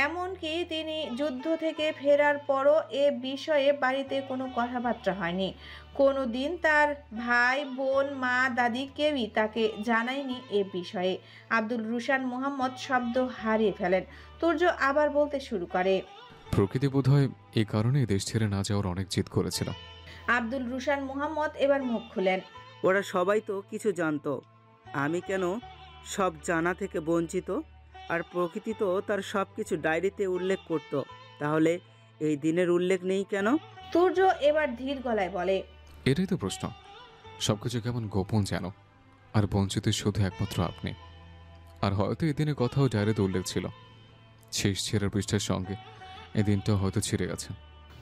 এমনকি তিনি যুদ্ধ থেকে ফেরার পরও এ বিষয়ে বাড়িতে কোনো কথাবার্তা হয়নি। কোনো দিন তার ভাই, বোন, মা, দাদি কেউই তাকে জানায়নি এ বিষয়ে। আব্দুল রুশান মোহাম্মদ শব্দ হারিয়ে ফেলেন। তুর্য আবার বলতে শুরু করে, প্রকৃতি বোধহয় এই কারণে দেশ ছেড়ে না যাওয়ার অনেক জিদ করেছিল। আব্দুল রুশান মোহাম্মদ এবার মুখ খুলেন। ওরা সবাই তো কিছু জানতো, আমি কেন সব জানা থেকে বঞ্চিত? আর প্রকৃতি তো তার সব কিছু ডায়েরিতে উল্লেখ করত, তাহলে এই দিনের উল্লেখ নেই কেন? তুর্য এবার ধীর গলায় বলে, এটাই তো প্রশ্ন। সবকিছু কেমন গোপন যেন, আর বঞ্চিত শুধু একমাত্র আপনি। আর হয়তো এই দিনের কথাও ডায়েরিতে উল্লেখ ছিল। শেষ ছেঁড়ার পৃষ্ঠার সঙ্গে এই দিনটাও হয়তো ছিঁড়ে গেছে।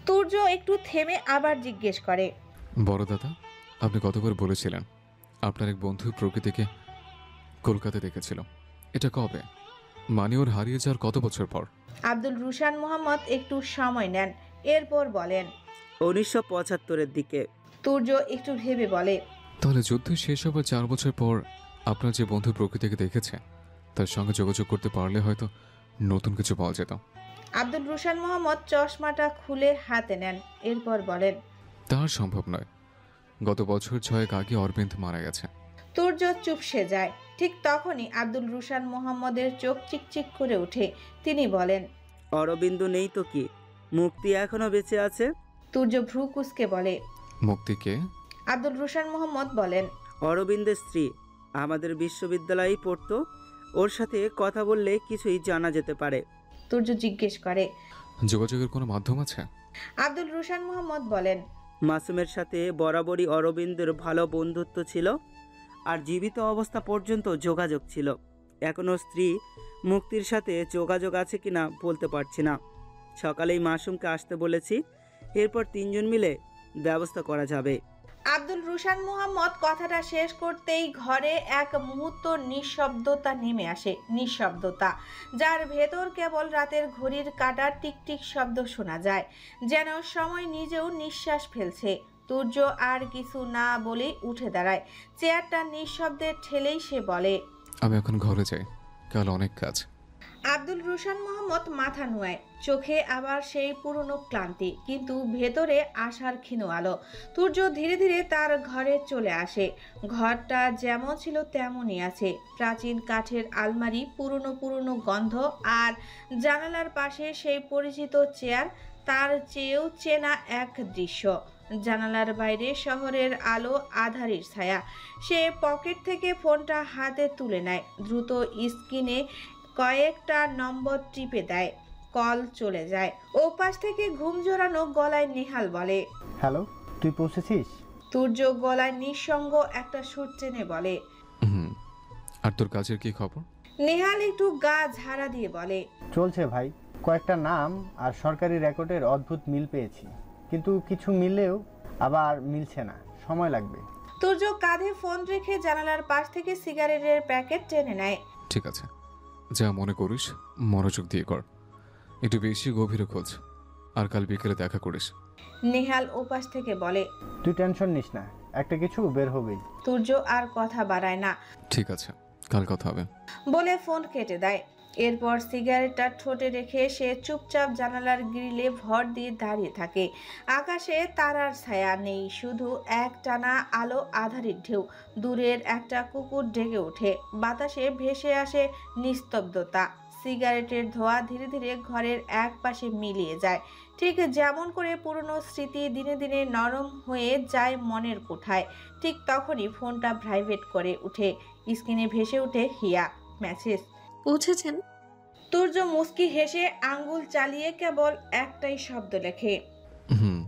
তুর্য একটু থেমে আবার জিজ্ঞেস করে, বড় দাদা, আপনি কতবার বলেছিলেন আপনার এক বন্ধু প্রকৃতিকে কলকাতায় দেখেছিল। এটা কবে? মানে ওর হারিয়ে যাওয়ার কত বছর পর? আব্দুল রুশান মোহাম্মদ একটু সময় নেন, এরপর বলেন, 1975-এর দিকে। তুর্য একটু ভেবে বলে, তাহলে যুদ্ধ শেষ হবার 4 বছর পর আপনার যে বন্ধু প্রকৃতিকে দেখেছে তার সঙ্গে যোগাযোগ করতে পারলে হয়তো নতুন কিছু পাওয়া যেত। আব্দুল রুশান মোহাম্মদ চশমাটা খুলে হাতে নেন, এরপর বলেন, তার সম্ভব নয়। গত বছর 6 আগে অরবিন্দ মারা গেছে। তুর্য চুপসে যায়। ঠিক তখনই আব্দুল রুশান মোহাম্মদের চোখ চিকচিক করে ওঠে। তিনি বলেন, অরবিন্দ নেই তো কি, মুক্তি এখনো বেঁচে আছে। তুর্য ভ্রু কুঁচকে বলে, মুক্তিকে? আব্দুল রুশান মোহাম্মদ বলেন, অরবিন্দের স্ত্রী, আমাদের বিশ্ববিদ্যালয়েই পড়তো। ওর সাথে কথা বললে কিছুই জানা যেতে পারে। তুর্য জিজ্ঞেস করে, যোগাযোগের কোনো মাধ্যম আছে? আব্দুল রুশান মোহাম্মদ বলেন, মাসুমের সাথে বরাবরই অরবিন্দের ভালো বন্ধুত্ব ছিল, আর জীবিত অবস্থা পর্যন্ত যোগাযোগ ছিল। এখনও স্ত্রী মুক্তির সাথে যোগাযোগ আছে কিনা বলতে পারছি না। সকালেই মাসুমকে আসতে বলেছি, এরপর 3 জন মিলে ব্যবস্থা করা যাবে। আব্দুল রুশান মোহাম্মদ কথাটা শেষ করতেই ঘরে এক মুহূর্ত নিঃশব্দতা নেমে আসে। নিঃশব্দতা যার ভেতর কেবল রাতের ঘড়ির কাঁটার টিকটিক শব্দ শোনা যায়, যেন সময় নিজেও নিঃশ্বাস ফেলছে। তুর্য আর কিছু না বলেই উঠে দাঁড়ায়। চেয়ারটা নিঃশব্দে ঠেলেই সে বলে, আমি এখন ঘরে যাই, কাল অনেক কাজ। আব্দুল রুশান মোহাম্মদ মাথা নোয়ায়। চোখে আবার সেই পুরনো ক্লান্তি, কিন্তু ভেতরে আশার ক্ষীণ আলো। তুর্য ধীরে ধীরে তার ঘরে চলে আসে। ঘরটা যেমন ছিল তেমনই আছে। প্রাচীন কাঠের আলমারি, পুরনো পুরনো গন্ধ, আর জানালার পাশে সেই পরিচিত চেয়ার। তার চেয়েও চেনা এক দৃশ্য। জানালার বাইরে শহরের আলো, আঁধারির ছায়া। সে পকেট থেকে ফোনটা হাতে তুলে নেয়। দ্রুত স্ক্রিনে কয়েকটা নম্বর টিপে দেয়। কল চলে যায়। ওপাশ থেকে ঘুম জড়ানো গলায় নেহাল বলে, হ্যালো, তুই পৌঁছেছিস? তুর্য গলায় নিঃসঙ্গ একটা সুর টেনে বলে, আর তোর কাজের কি খবর? নেহাল একটু গা ঝাড়া দিয়ে বলে, চলছে ভাই। কয়েকটা নাম আর সরকারি রেকর্ডের অদ্ভুত মিল পেয়েছি, কিন্তু কিছু মিললেও আবার মিলছে না, সময় লাগবে। তুর্য কাঁধে ফোন রেখে জানালার পাশ থেকে সিগারেটের প্যাকেট টেনে নেয়। ঠিক আছে, যা মনে করিস মনোযোগ দিয়ে কর, একটু বেশি গভীরে খোঁজ, আর কাল বিকেলে দেখা করিস। নেহাল ওপাশ থেকে বলে। তুই টেনশন নিস না, একটা কিছু বের হবেই। তুর্য আর কথা বাড়ায় না, ঠিক আছে, কাল কথা হবে। বলে ফোন কেটে দেয়। এরপর সিগারেটটা ঠোঁটে রেখে সে চুপচাপ জানালার গ্রিলে ভর দিয়ে দাঁড়িয়ে থাকে। আকাশে তারার ছায়া নেই, শুধু একটানা আলো আধারির ঢেউ। দূরের একটা কুকুর ডেকে ওঠে, বাতাসে ভেসে আসে নিস্তব্ধতা। সিগারেটের ধোঁয়া ধীরে ধীরে ঘরের এক পাশে মিলিয়ে যায়, ঠিক যেমন করে পুরনো স্মৃতি দিনে দিনে নরম হয়ে যায় মনের কোঠায়। ঠিক তখনই ফোনটা ভাইব্রেট করে উঠে, স্ক্রিনে ভেসে ওঠে হিয়া। মেসেজ। পৌঁছেছেন? তুর্য মুস্কি হেসে আঙ্গুল চালিয়ে কেবল একটাই শব্দ লেখে, হুম।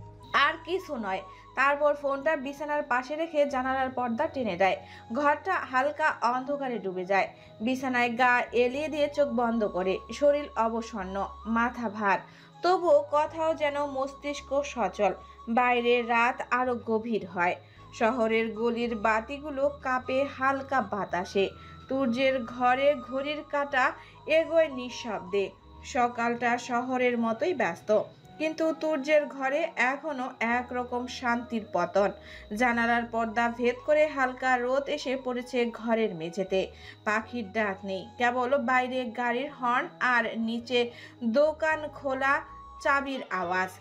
আর কিছু নয়। তারপর ফোনটা বিছানার পাশে রেখে জানালার পর্দা টেনে দেয়। ঘরটা হালকা অন্ধকারে ডুবে যায়। বিছানায় গা এলিয়ে দিয়ে চোখ বন্ধ করে, শরীর অবসন্ন, মাথা ভার, তবুও কোথাও যেন মস্তিষ্ক সচল। বাইরে রাত আরো গভীর হয়, শহরের গলির বাতিগুলো কাঁপে হালকা বাতাসে। তুর্যের ঘরে ঘড়ির কাঁটা এগোয় নিঃশব্দে। সকালটা শহরের মতোই ব্যস্ত, কিন্তু তুর্যের ঘরে এখনো একরকম শান্তির পতন। জানালার পর্দা ভেদ করে হালকা রোদ এসে পড়েছে ঘরের মেঝেতে। পাখির ডাক নেই, কেবল বাইরে গাড়ির হর্ন আর নিচে দোকান খোলা চাবির আওয়াজ।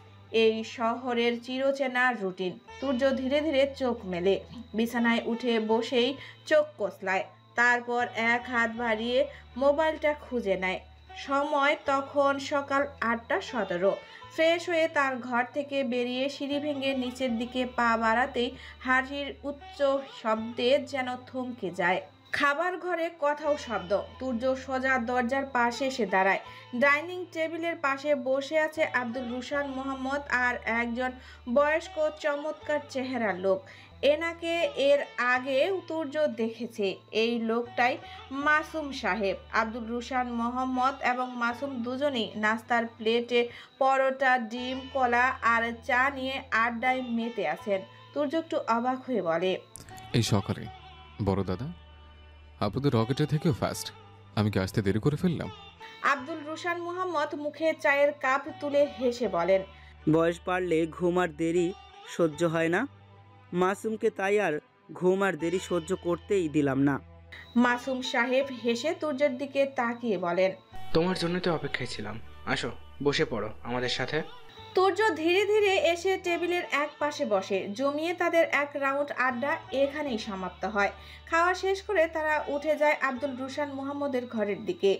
এই শহরের চিরচেনা রুটিন। তুর্য ধীরে ধীরে চোখ মেলে, বিছানায় উঠে বসেই চোখ কসলায়। তারপর এক হাত বাড়িয়ে মোবাইলটা খুঁজে নেয়। সময় তখন সকাল 8:17। ফ্রেশ হয়ে তার ঘর থেকে বেরিয়ে সিঁড়ি ভেঙে নিচের দিকে পা বাড়াতেই হাসির উচ্চ শব্দে যেন থমকে যায়। খাবার ঘরে কথাও শব্দ। তুর্য সোজা দরজার পাশে এসে দাঁড়ায়। ডাইনিং টেবিলের পাশে বসে আছে আব্দুল রুশান মোহাম্মদ আর একজন বয়স্ক চমৎকার চেহারার লোক। এনাকে এর আগে তুর্য দেখেছে। এই লোকটাই মাসুম সাহেব। আব্দুল রুশান মোহাম্মদ এবং মাসুম দুজনেই নাস্তার প্লেটে পরোটা, ডিম, কলা আর চা নিয়ে আড্ডায় মেতে আছেন। তুর্য একটু অবাক হয়ে বলে, এই সকালে বড় দাদা, আপনাদের রকেটের থেকেও ফাস্ট। আমি কি আসতে দেরি করে ফেললাম? আব্দুল রুশান মোহাম্মদ মুখে চায়ের কাপ তুলে হেসে বলেন, বয়স বাড়লে ঘুম আর দেরি সহ্য হয় না। মাসুমকে তাই আর ঘুম আর দেরি সহ্য করতেই দিলাম না। মাসুম সাহেব হেসে তুর্যের দিকে তাকিয়ে বলেন, তোমার জন্য তো অপেক্ষায় ছিলাম, আসো বসে পড়ো আমাদের সাথে। তুর্য ধীরে ধীরে এসে টেবিলের এক পাশে বসে। জমিয়ে তাদের এক রাউন্ড আড্ডা এখানেই সমাপ্ত হয়। খাওয়া শেষ করে তারা উঠে যায় আব্দুল রুশান মোহাম্মদের ঘরের দিকে।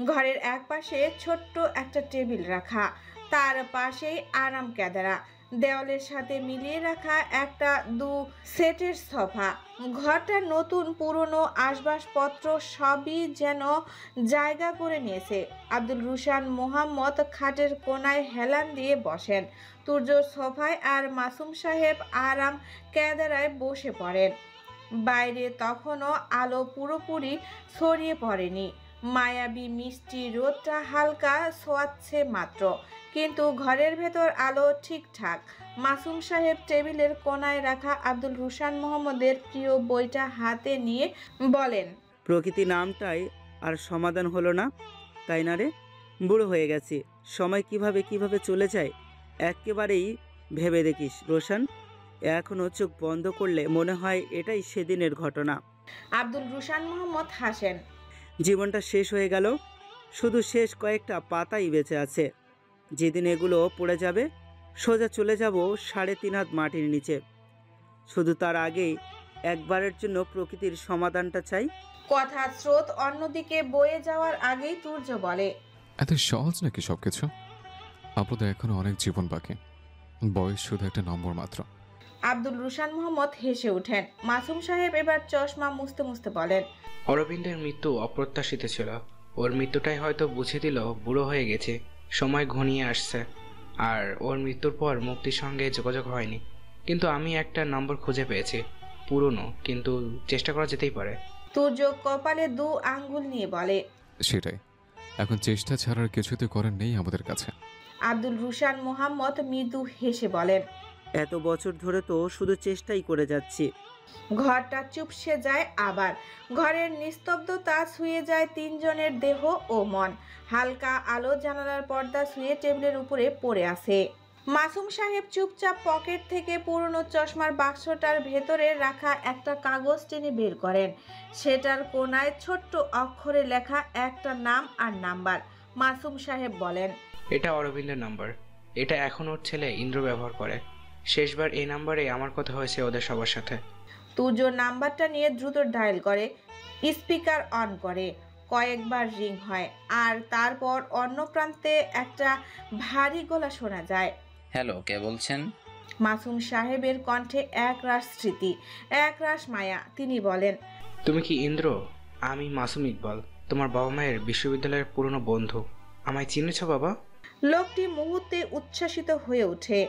ঘরের এক পাশে ছোট্ট একটা টেবিল রাখা, তার পাশেই আরাম কেদারা, দেওয়ালের সাথে মিলিয়ে রাখা একটা 2 সেটের সোফা। ঘরটা নতুন পুরনো আসবাবপত্র সবই যেন জায়গা করে নিয়েছে। আব্দুল রুশান মোহাম্মদ খাটের কোনায় হেলান দিয়ে বসেন। তুর্য সোফায় আর মাসুম সাহেব আরাম কেদারায় বসে পড়েন। বাইরে তখনও আলো পুরোপুরি ছড়িয়ে পড়েনি। মায়াবী মিষ্টি রোদটা হালকা ছোঁয়াচ্ছে মাত্র, কিন্তু ঘরের ভেতর আলো ঠিকঠাক। মাসুম সাহেব টেবিলের কোনায় রাখা আব্দুল রুশান মোহাম্মদের প্রিয় বইটা হাতে নিয়ে বলেন, প্রকৃতি নামটাই আর সমাধান হলো না, তাই না রে? বুড়ো হয়ে গেছি, সময় কিভাবে কিভাবে চলে যায় একেবারেই ভেবে দেখিস রোশান। এখনও চোখ বন্ধ করলে মনে হয় এটাই সেদিনের ঘটনা। আব্দুল রুশান মোহাম্মদ হাসেন। জীবনটা শেষ হয়ে গেল, শুধু শেষ কয়েকটা পাতাই বেঁচে আছে। যেদিন এগুলো পড়ে যাবে সোজা চলে যাব 3.5 হাত মাটির নিচে। শুধু তার আগেই একবারের জন্য প্রকৃতির সমাধানটা চাই। কথার স্রোত অন্যদিকে বয়ে যাওয়ার আগেই তুর্য বলে, এত সহজ নাকি সবকিছু? আপনাদের এখনো অনেক জীবন বাকি, বয়স শুধু একটা নম্বর মাত্র। আব্দুল রুশান মোহাম্মদ হেসে ওঠেন। মাসুম সাহেব এবার চশমা মুছতে মুছতে বলেন, অরবিন্দের মৃত্যু অপ্রত্যাশিত ছিল। ওর মৃত্যুটাই হয়তো বুঝে দিল বুড়ো হয়ে গেছে, সময় ঘনিয়ে আসছে। আর ওর মৃত্যুর পর মুক্তির সঙ্গে যোগাযোগ হয়নি, কিন্তু আমি একটা নম্বর খুঁজে পেয়েছি, পুরনো, কিন্তু চেষ্টা করা যেতেই পারে। তুর্য কপালে 2 আঙ্গুল নিয়ে বলে, সেটাই, এখন চেষ্টা ছাড়ার কিছুতে করার নেই আমাদের কাছে। আব্দুল রুশান মোহাম্মদ মৃদু হেসে বলেন, এত বছর ধরে তো শুধু চেষ্টাই করে যাচ্ছি, ঘরটা চুপসে যায় আবার। ঘরের নিস্তব্ধতা ছুঁয়ে যায় তিনজনের দেহ ও মন। হালকা আলো জানালার পর্দা ছুঁয়ে টেবিলের উপরে পড়ে আছে। মাসুম সাহেব চুপচাপ পকেট থেকে পুরনো চশমার বাক্সটার ভেতরে রাখা একটা কাগজ টেনে বের করেন। সেটার কোনায় ছোট্ট অক্ষরে লেখা একটা নাম আর নাম্বার। মাসুম সাহেব বলেন, এটা অরবিন্দের নাম্বার। এটা এখন ওর ছেলে ইন্দ্র ব্যবহার করে। শেষবার এই নাম্বারে আমার কথা হয়েছে ওদের সবার সাথে। তুর্য নাম্বারটা নিয়ে দ্রুত ডায়াল করে, স্পিকার অন করে। কয়েকবার রিং হয় আর তারপর অন্য প্রান্তে একটা ভারী গলা শোনা যায়। হ্যালো, কে বলছেন? মাসুম সাহেবের কণ্ঠে একরাশ স্মৃতি, একরাশ মায়া। তিনি বলেন, তুমি কি ইন্দ্র? আমি মাসুম ইকবাল, তোমার বাবা মায়ের বিশ্ববিদ্যালয়ের পুরনো বন্ধু। আমায় চিনেছ বাবা? লোকটি মুহূর্তে উচ্ছ্বাসিত হয়ে ওঠে।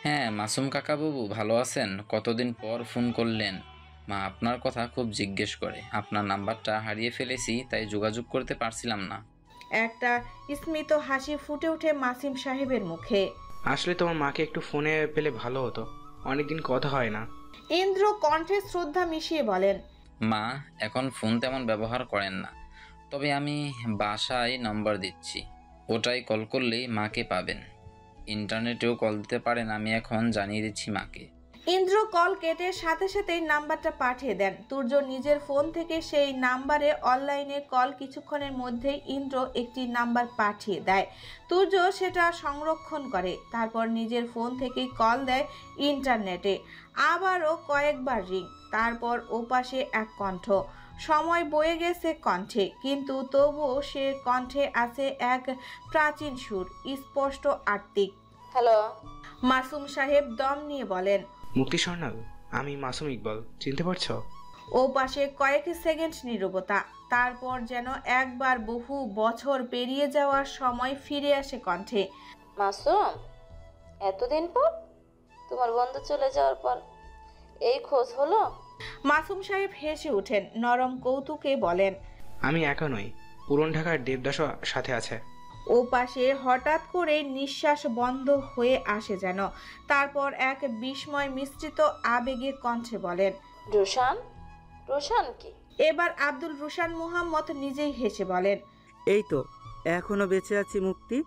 হ্যাঁ, মাসুম কাকাবাবু ভালো আছেন? কতদিন পর ফোন করলেন। মা আপনার কথা খুব জিজ্ঞেস করে। আপনার নাম্বারটা হারিয়ে ফেলেছি, তাই যোগাযোগ করতে পারছিলাম না। একটা স্মিত হাসি ফুটে ওঠে মাসুম সাহেবের মুখে। আসলে তোমার মাকে একটু ফোনে পেলে ভালো হতো, অনেকদিন কথা হয় না। ইন্দ্র কণ্ঠে শ্রদ্ধা মিশিয়ে বলেন, মা এখন ফোন তেমন ব্যবহার করেন না, তবে আমি বাসায় নম্বর দিচ্ছি, ওটাই কল করলেই মাকে পাবেন। ইন্টারনেটেও কল দিতে পারেন, আমি এখন জানিয়ে দিচ্ছি মাকে। ইন্দ্র কল কেটে সাথে সাথেই নাম্বারটা পাঠিয়ে দেন। তুর্য নিজের ফোন থেকে সেই নাম্বারে অনলাইনে কল। কিছুক্ষণের মধ্যেই ইন্দ্র একটি নাম্বার পাঠিয়ে দেয়। তুর্য সেটা সংরক্ষণ করে, তারপর নিজের ফোন থেকেই কল দেয় ইন্টারনেটে। আবারও কয়েকবার রিং, তারপর ওপাশে এক কণ্ঠ। সময় বয়ে গেছে কণ্ঠে, কিন্তু তবুও সে কণ্ঠে আছে এক প্রাচীন সুর, স্পষ্ট আর্তিক। হ্যালো। মাসুম সাহেব দম নিয়ে বলেন, মুক্তি স্বর্ণাল, আমি মাসুম ইকবাল, চিনতে পারছো? ও পাশে কয়েক সেকেন্ড নীরবতা, তারপর যেন একবার বহু বছর পেরিয়ে যাওয়ার সময় ফিরে আসে কণ্ঠে। মাসুম, এতদিন পর? তোমার বন্ধু চলে যাওয়ার পর এই খোঁজ হলো? মাসুম সাহেব হেসে ওঠেন, নরম কৌতুকে বলেন, আমি একা নই, পুরন ঢাকার দেবদাসও সাথে আছে। ও পাশে হঠাৎ করে নিঃশ্বাস বন্ধ হয়ে আসে যেন। তারপর এক বিস্ময় মিশ্রিত আবেগে কণ্ঠে বলেন, রোশান? রোশান কি? এবার আব্দুল রুশান মুহাম্মদ নিজেই হেসে বলেন, এই তো এখনো বেঁচে আছি মুক্তি,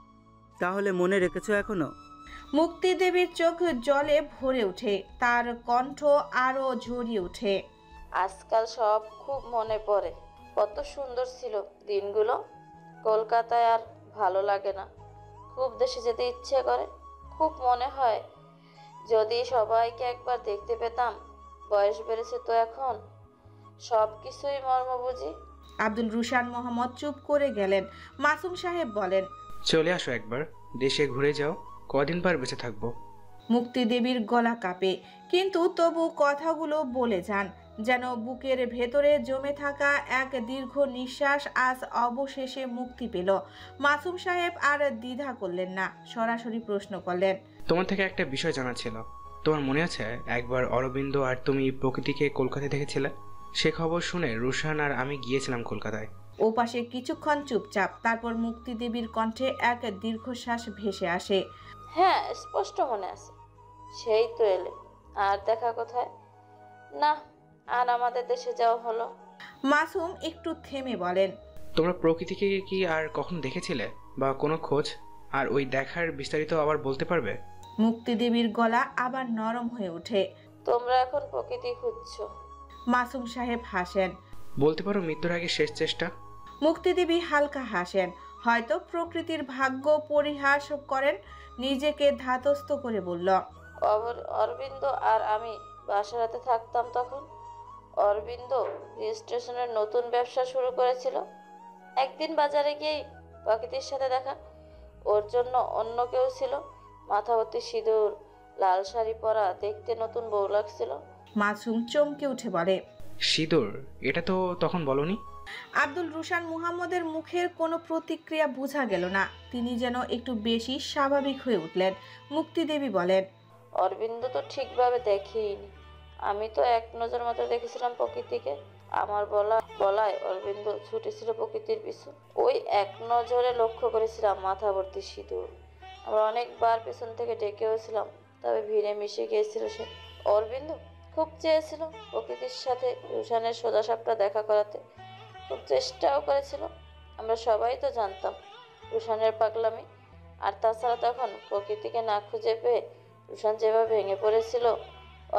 তাহলে মনে রেখেছো এখনো? মুক্তি দেবীর চোখ জলে ভরে ওঠে, তার কণ্ঠ আরো ঝরিয়ে ওঠে। আজকাল সব খুব মনে পড়ে। কত সুন্দর ছিল দিনগুলো। কলকাতায় আর ভালো লাগে না, খুব দেশে যেতে ইচ্ছে করে। খুব মনে হয় যদি সবাইকে একবার দেখতে পেতাম। বয়স বেড়েছে তো এখন, সব কিছুই মর্ম বুঝি। আব্দুল রুশান মোহাম্মদ চুপ করে গেলেন। মাসুম সাহেব বলেন, চলে আসো একবার, দেশে ঘুরে যাও, কদিন পর বেঁচে থাকবো। মুক্তি দেবীর গলা কাঁপে, কিন্তু তবু কথাগুলো বলে যান, যেন বুকের ভেতরে জমে থাকা এক দীর্ঘ নিঃশ্বাস আজ অবশেষে মুক্তি পেল। মাসুম সাহেব আর দ্বিধা করলেন না, সরাসরি প্রশ্ন করলেন, তোমার থেকে একটা বিষয় জানা ছিল। তোমার মনে আছে একবার অরবিন্দ আর তুমি প্রকৃতিকে কলকাতায় দেখেছিলে? সে খবর শুনে রুশান আর আমি গিয়েছিলাম কলকাতায়। ও পাশে কিছুক্ষণ চুপচাপ, তারপর মুক্তি দেবীর কণ্ঠে এক দীর্ঘশ্বাস ভেসে আসে। হ্যাঁ, স্পষ্ট মনে আছে। সেই তো এলে, আর দেখা কোথায়? না, আর আমাদের দেশে যাওয়া হলো। মাসুম একটু থেমে বলেন, তোমরা প্রকৃতিকে কি আর কখন দেখেছিলে, বা কোনো খোঁজ? আর ওই দেখার বিস্তারিত আবার বলতে পারবে? মুক্তি দেবীর গলা আবার নরম হয়ে ওঠে। তোমরা এখন প্রকৃতি খুঁজছো? মাসুম সাহেব হাসেন। বলতে পারো মৃত্যুর আগে শেষ চেষ্টা। মুক্তি দেবী হালকা হাসেন, হয়তো প্রকৃতির ভাগ্য পরিহাস করেন। নিজেকে ধাতস্থ করে বলল, অরবিন্দ আর আমি বাসারাতে থাকতাম তখন। অরবিন্দ রেজিস্ট্রেশনের নতুন ব্যবসা শুরু করেছিল। একদিন বাজারে গিয়েই প্রকৃতির সাথে দেখা। ওর জন্য অন্য কেউ ছিল, মাথা ভর্তি সিঁদুর, লাল শাড়ি পরা, দেখতে নতুন বউ লাগছিল। মাসুম চমকে উঠে বলে, সিঁদুর? এটা তো তখন বলনি। আব্দুল রুশান মুহাম্মদের মুখের কোনো প্রতিক্রিয়া বোঝা গেল না, তিনি যেন একটু বেশি স্বাভাবিক হয়ে উঠলেন। মুক্তি দেবী বলেন, অরবিন্দ তো ঠিকভাবে দেখিনি, আমি তো এক নজর মাত্র দেখেছিলাম প্রকৃতিকে। আমার বলায় অরবিন্দ ছুটেছিল প্রকৃতির পিছু। ওই এক নজরে লক্ষ্য করেছিলাম মাথা ভর্তি সিঁদুর। আমরা অনেকবার পেছন থেকে ডেকেওছিলাম, তবে ভিড়ে মিশে গিয়েছিল সে। অরবিন্দ খুব চেয়েছিল প্রকৃতির সাথে রুশানের সোজাসাপটা দেখা করাতে, খুব চেষ্টাও করেছিল। আমরা সবাই তো জানতাম রুশানের পাগলামি, আর তাছাড়া তখন প্রকৃতিকে না খুঁজে পেয়ে রুশান যেভাবে ভেঙে পড়েছিল,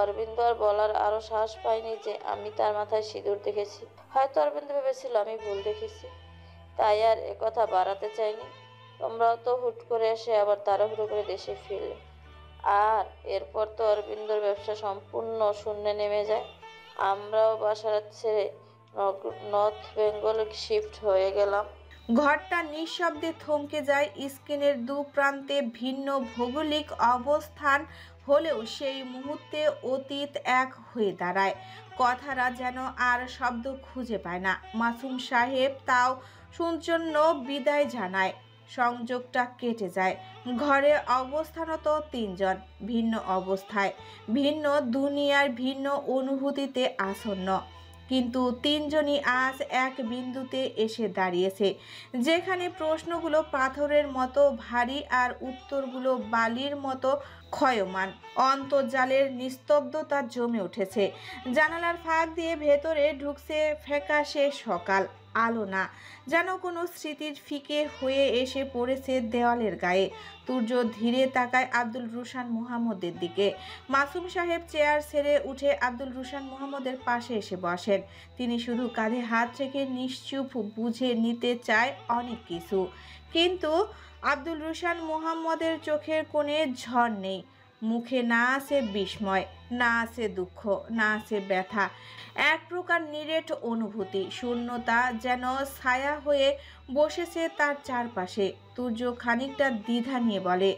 অরবিন্দ আর বলার আরও সাহস পায়নি যে আমি তার মাথায় সিঁদুর দেখেছি। হয়তো অরবিন্দ ভেবেছিল আমি ভুল দেখেছি, তাই আর কথা বাড়াতে চাইনি। তোমরাও তো হুট করে এসে আবার তাড়াহুড়ো করে দেশে ফিরলে, আর এরপর তো অরবিন্দর ব্যবসা সম্পূর্ণ শূন্যে নেমে যায়। আমরাও বাসার ছেড়ে নর্থ বেঙ্গল শিফট হয়ে গেলাম। ঘরটা নিঃশব্দে থমকে যায়। স্ক্রিনের দু প্রান্তে ভিন্ন ভৌগোলিক অবস্থান হলেও সেই মুহূর্তে অতীত এক হয়ে দাঁড়ায়। কথারা যেন আর শব্দ খুঁজে পায় না। মাসুম সাহেব তাও সুজন্য বিদায় জানায়। সংযোগটা কেটে যায়। ঘরে অবস্থানত তিনজন, ভিন্ন অবস্থায়, ভিন্ন দুনিয়ার, ভিন্ন অনুভূতিতে আসন্ন, কিন্তু তিনজনই আজ এক বিন্দুতে এসে দাঁড়িয়েছে, যেখানে প্রশ্নগুলো পাথরের মতো ভারী আর উত্তরগুলো বালির মতো ক্ষয়মান। অন্তর্জালের নিস্তব্ধতা জমে উঠেছে। জানালার ফাঁক দিয়ে ভেতরে ঢুকছে ফ্যাকাশে সকাল আলো, না যেন কোনো স্মৃতির ফিকে হয়ে এসে পড়েছে দেওয়ালের গায়ে। সূর্য ধীরে তাকায় আব্দুল রুশান মুহাম্মদের দিকে। মাসুম সাহেব চেয়ার ছেড়ে উঠে আব্দুল রুশান মুহাম্মদের পাশে এসে বসেন। তিনি শুধু কাঁধে হাত রেখে নিশ্চুপ, বুঝে নিতে চায় অনেক কিছু, কিন্তু আব্দুল রুশান মুহাম্মদের চোখের কোণে ঝড় নেই। মুখে না আছে বিস্ময়, না আছে দুঃখ, না আছে ব্যথা, এক প্রকার নিরেট অনুভূতি। শূন্যতা যেন ছায়া হয়ে বসেছে তার চারপাশে। সূর্য খানিকটা দ্বিধা নিয়ে বলে,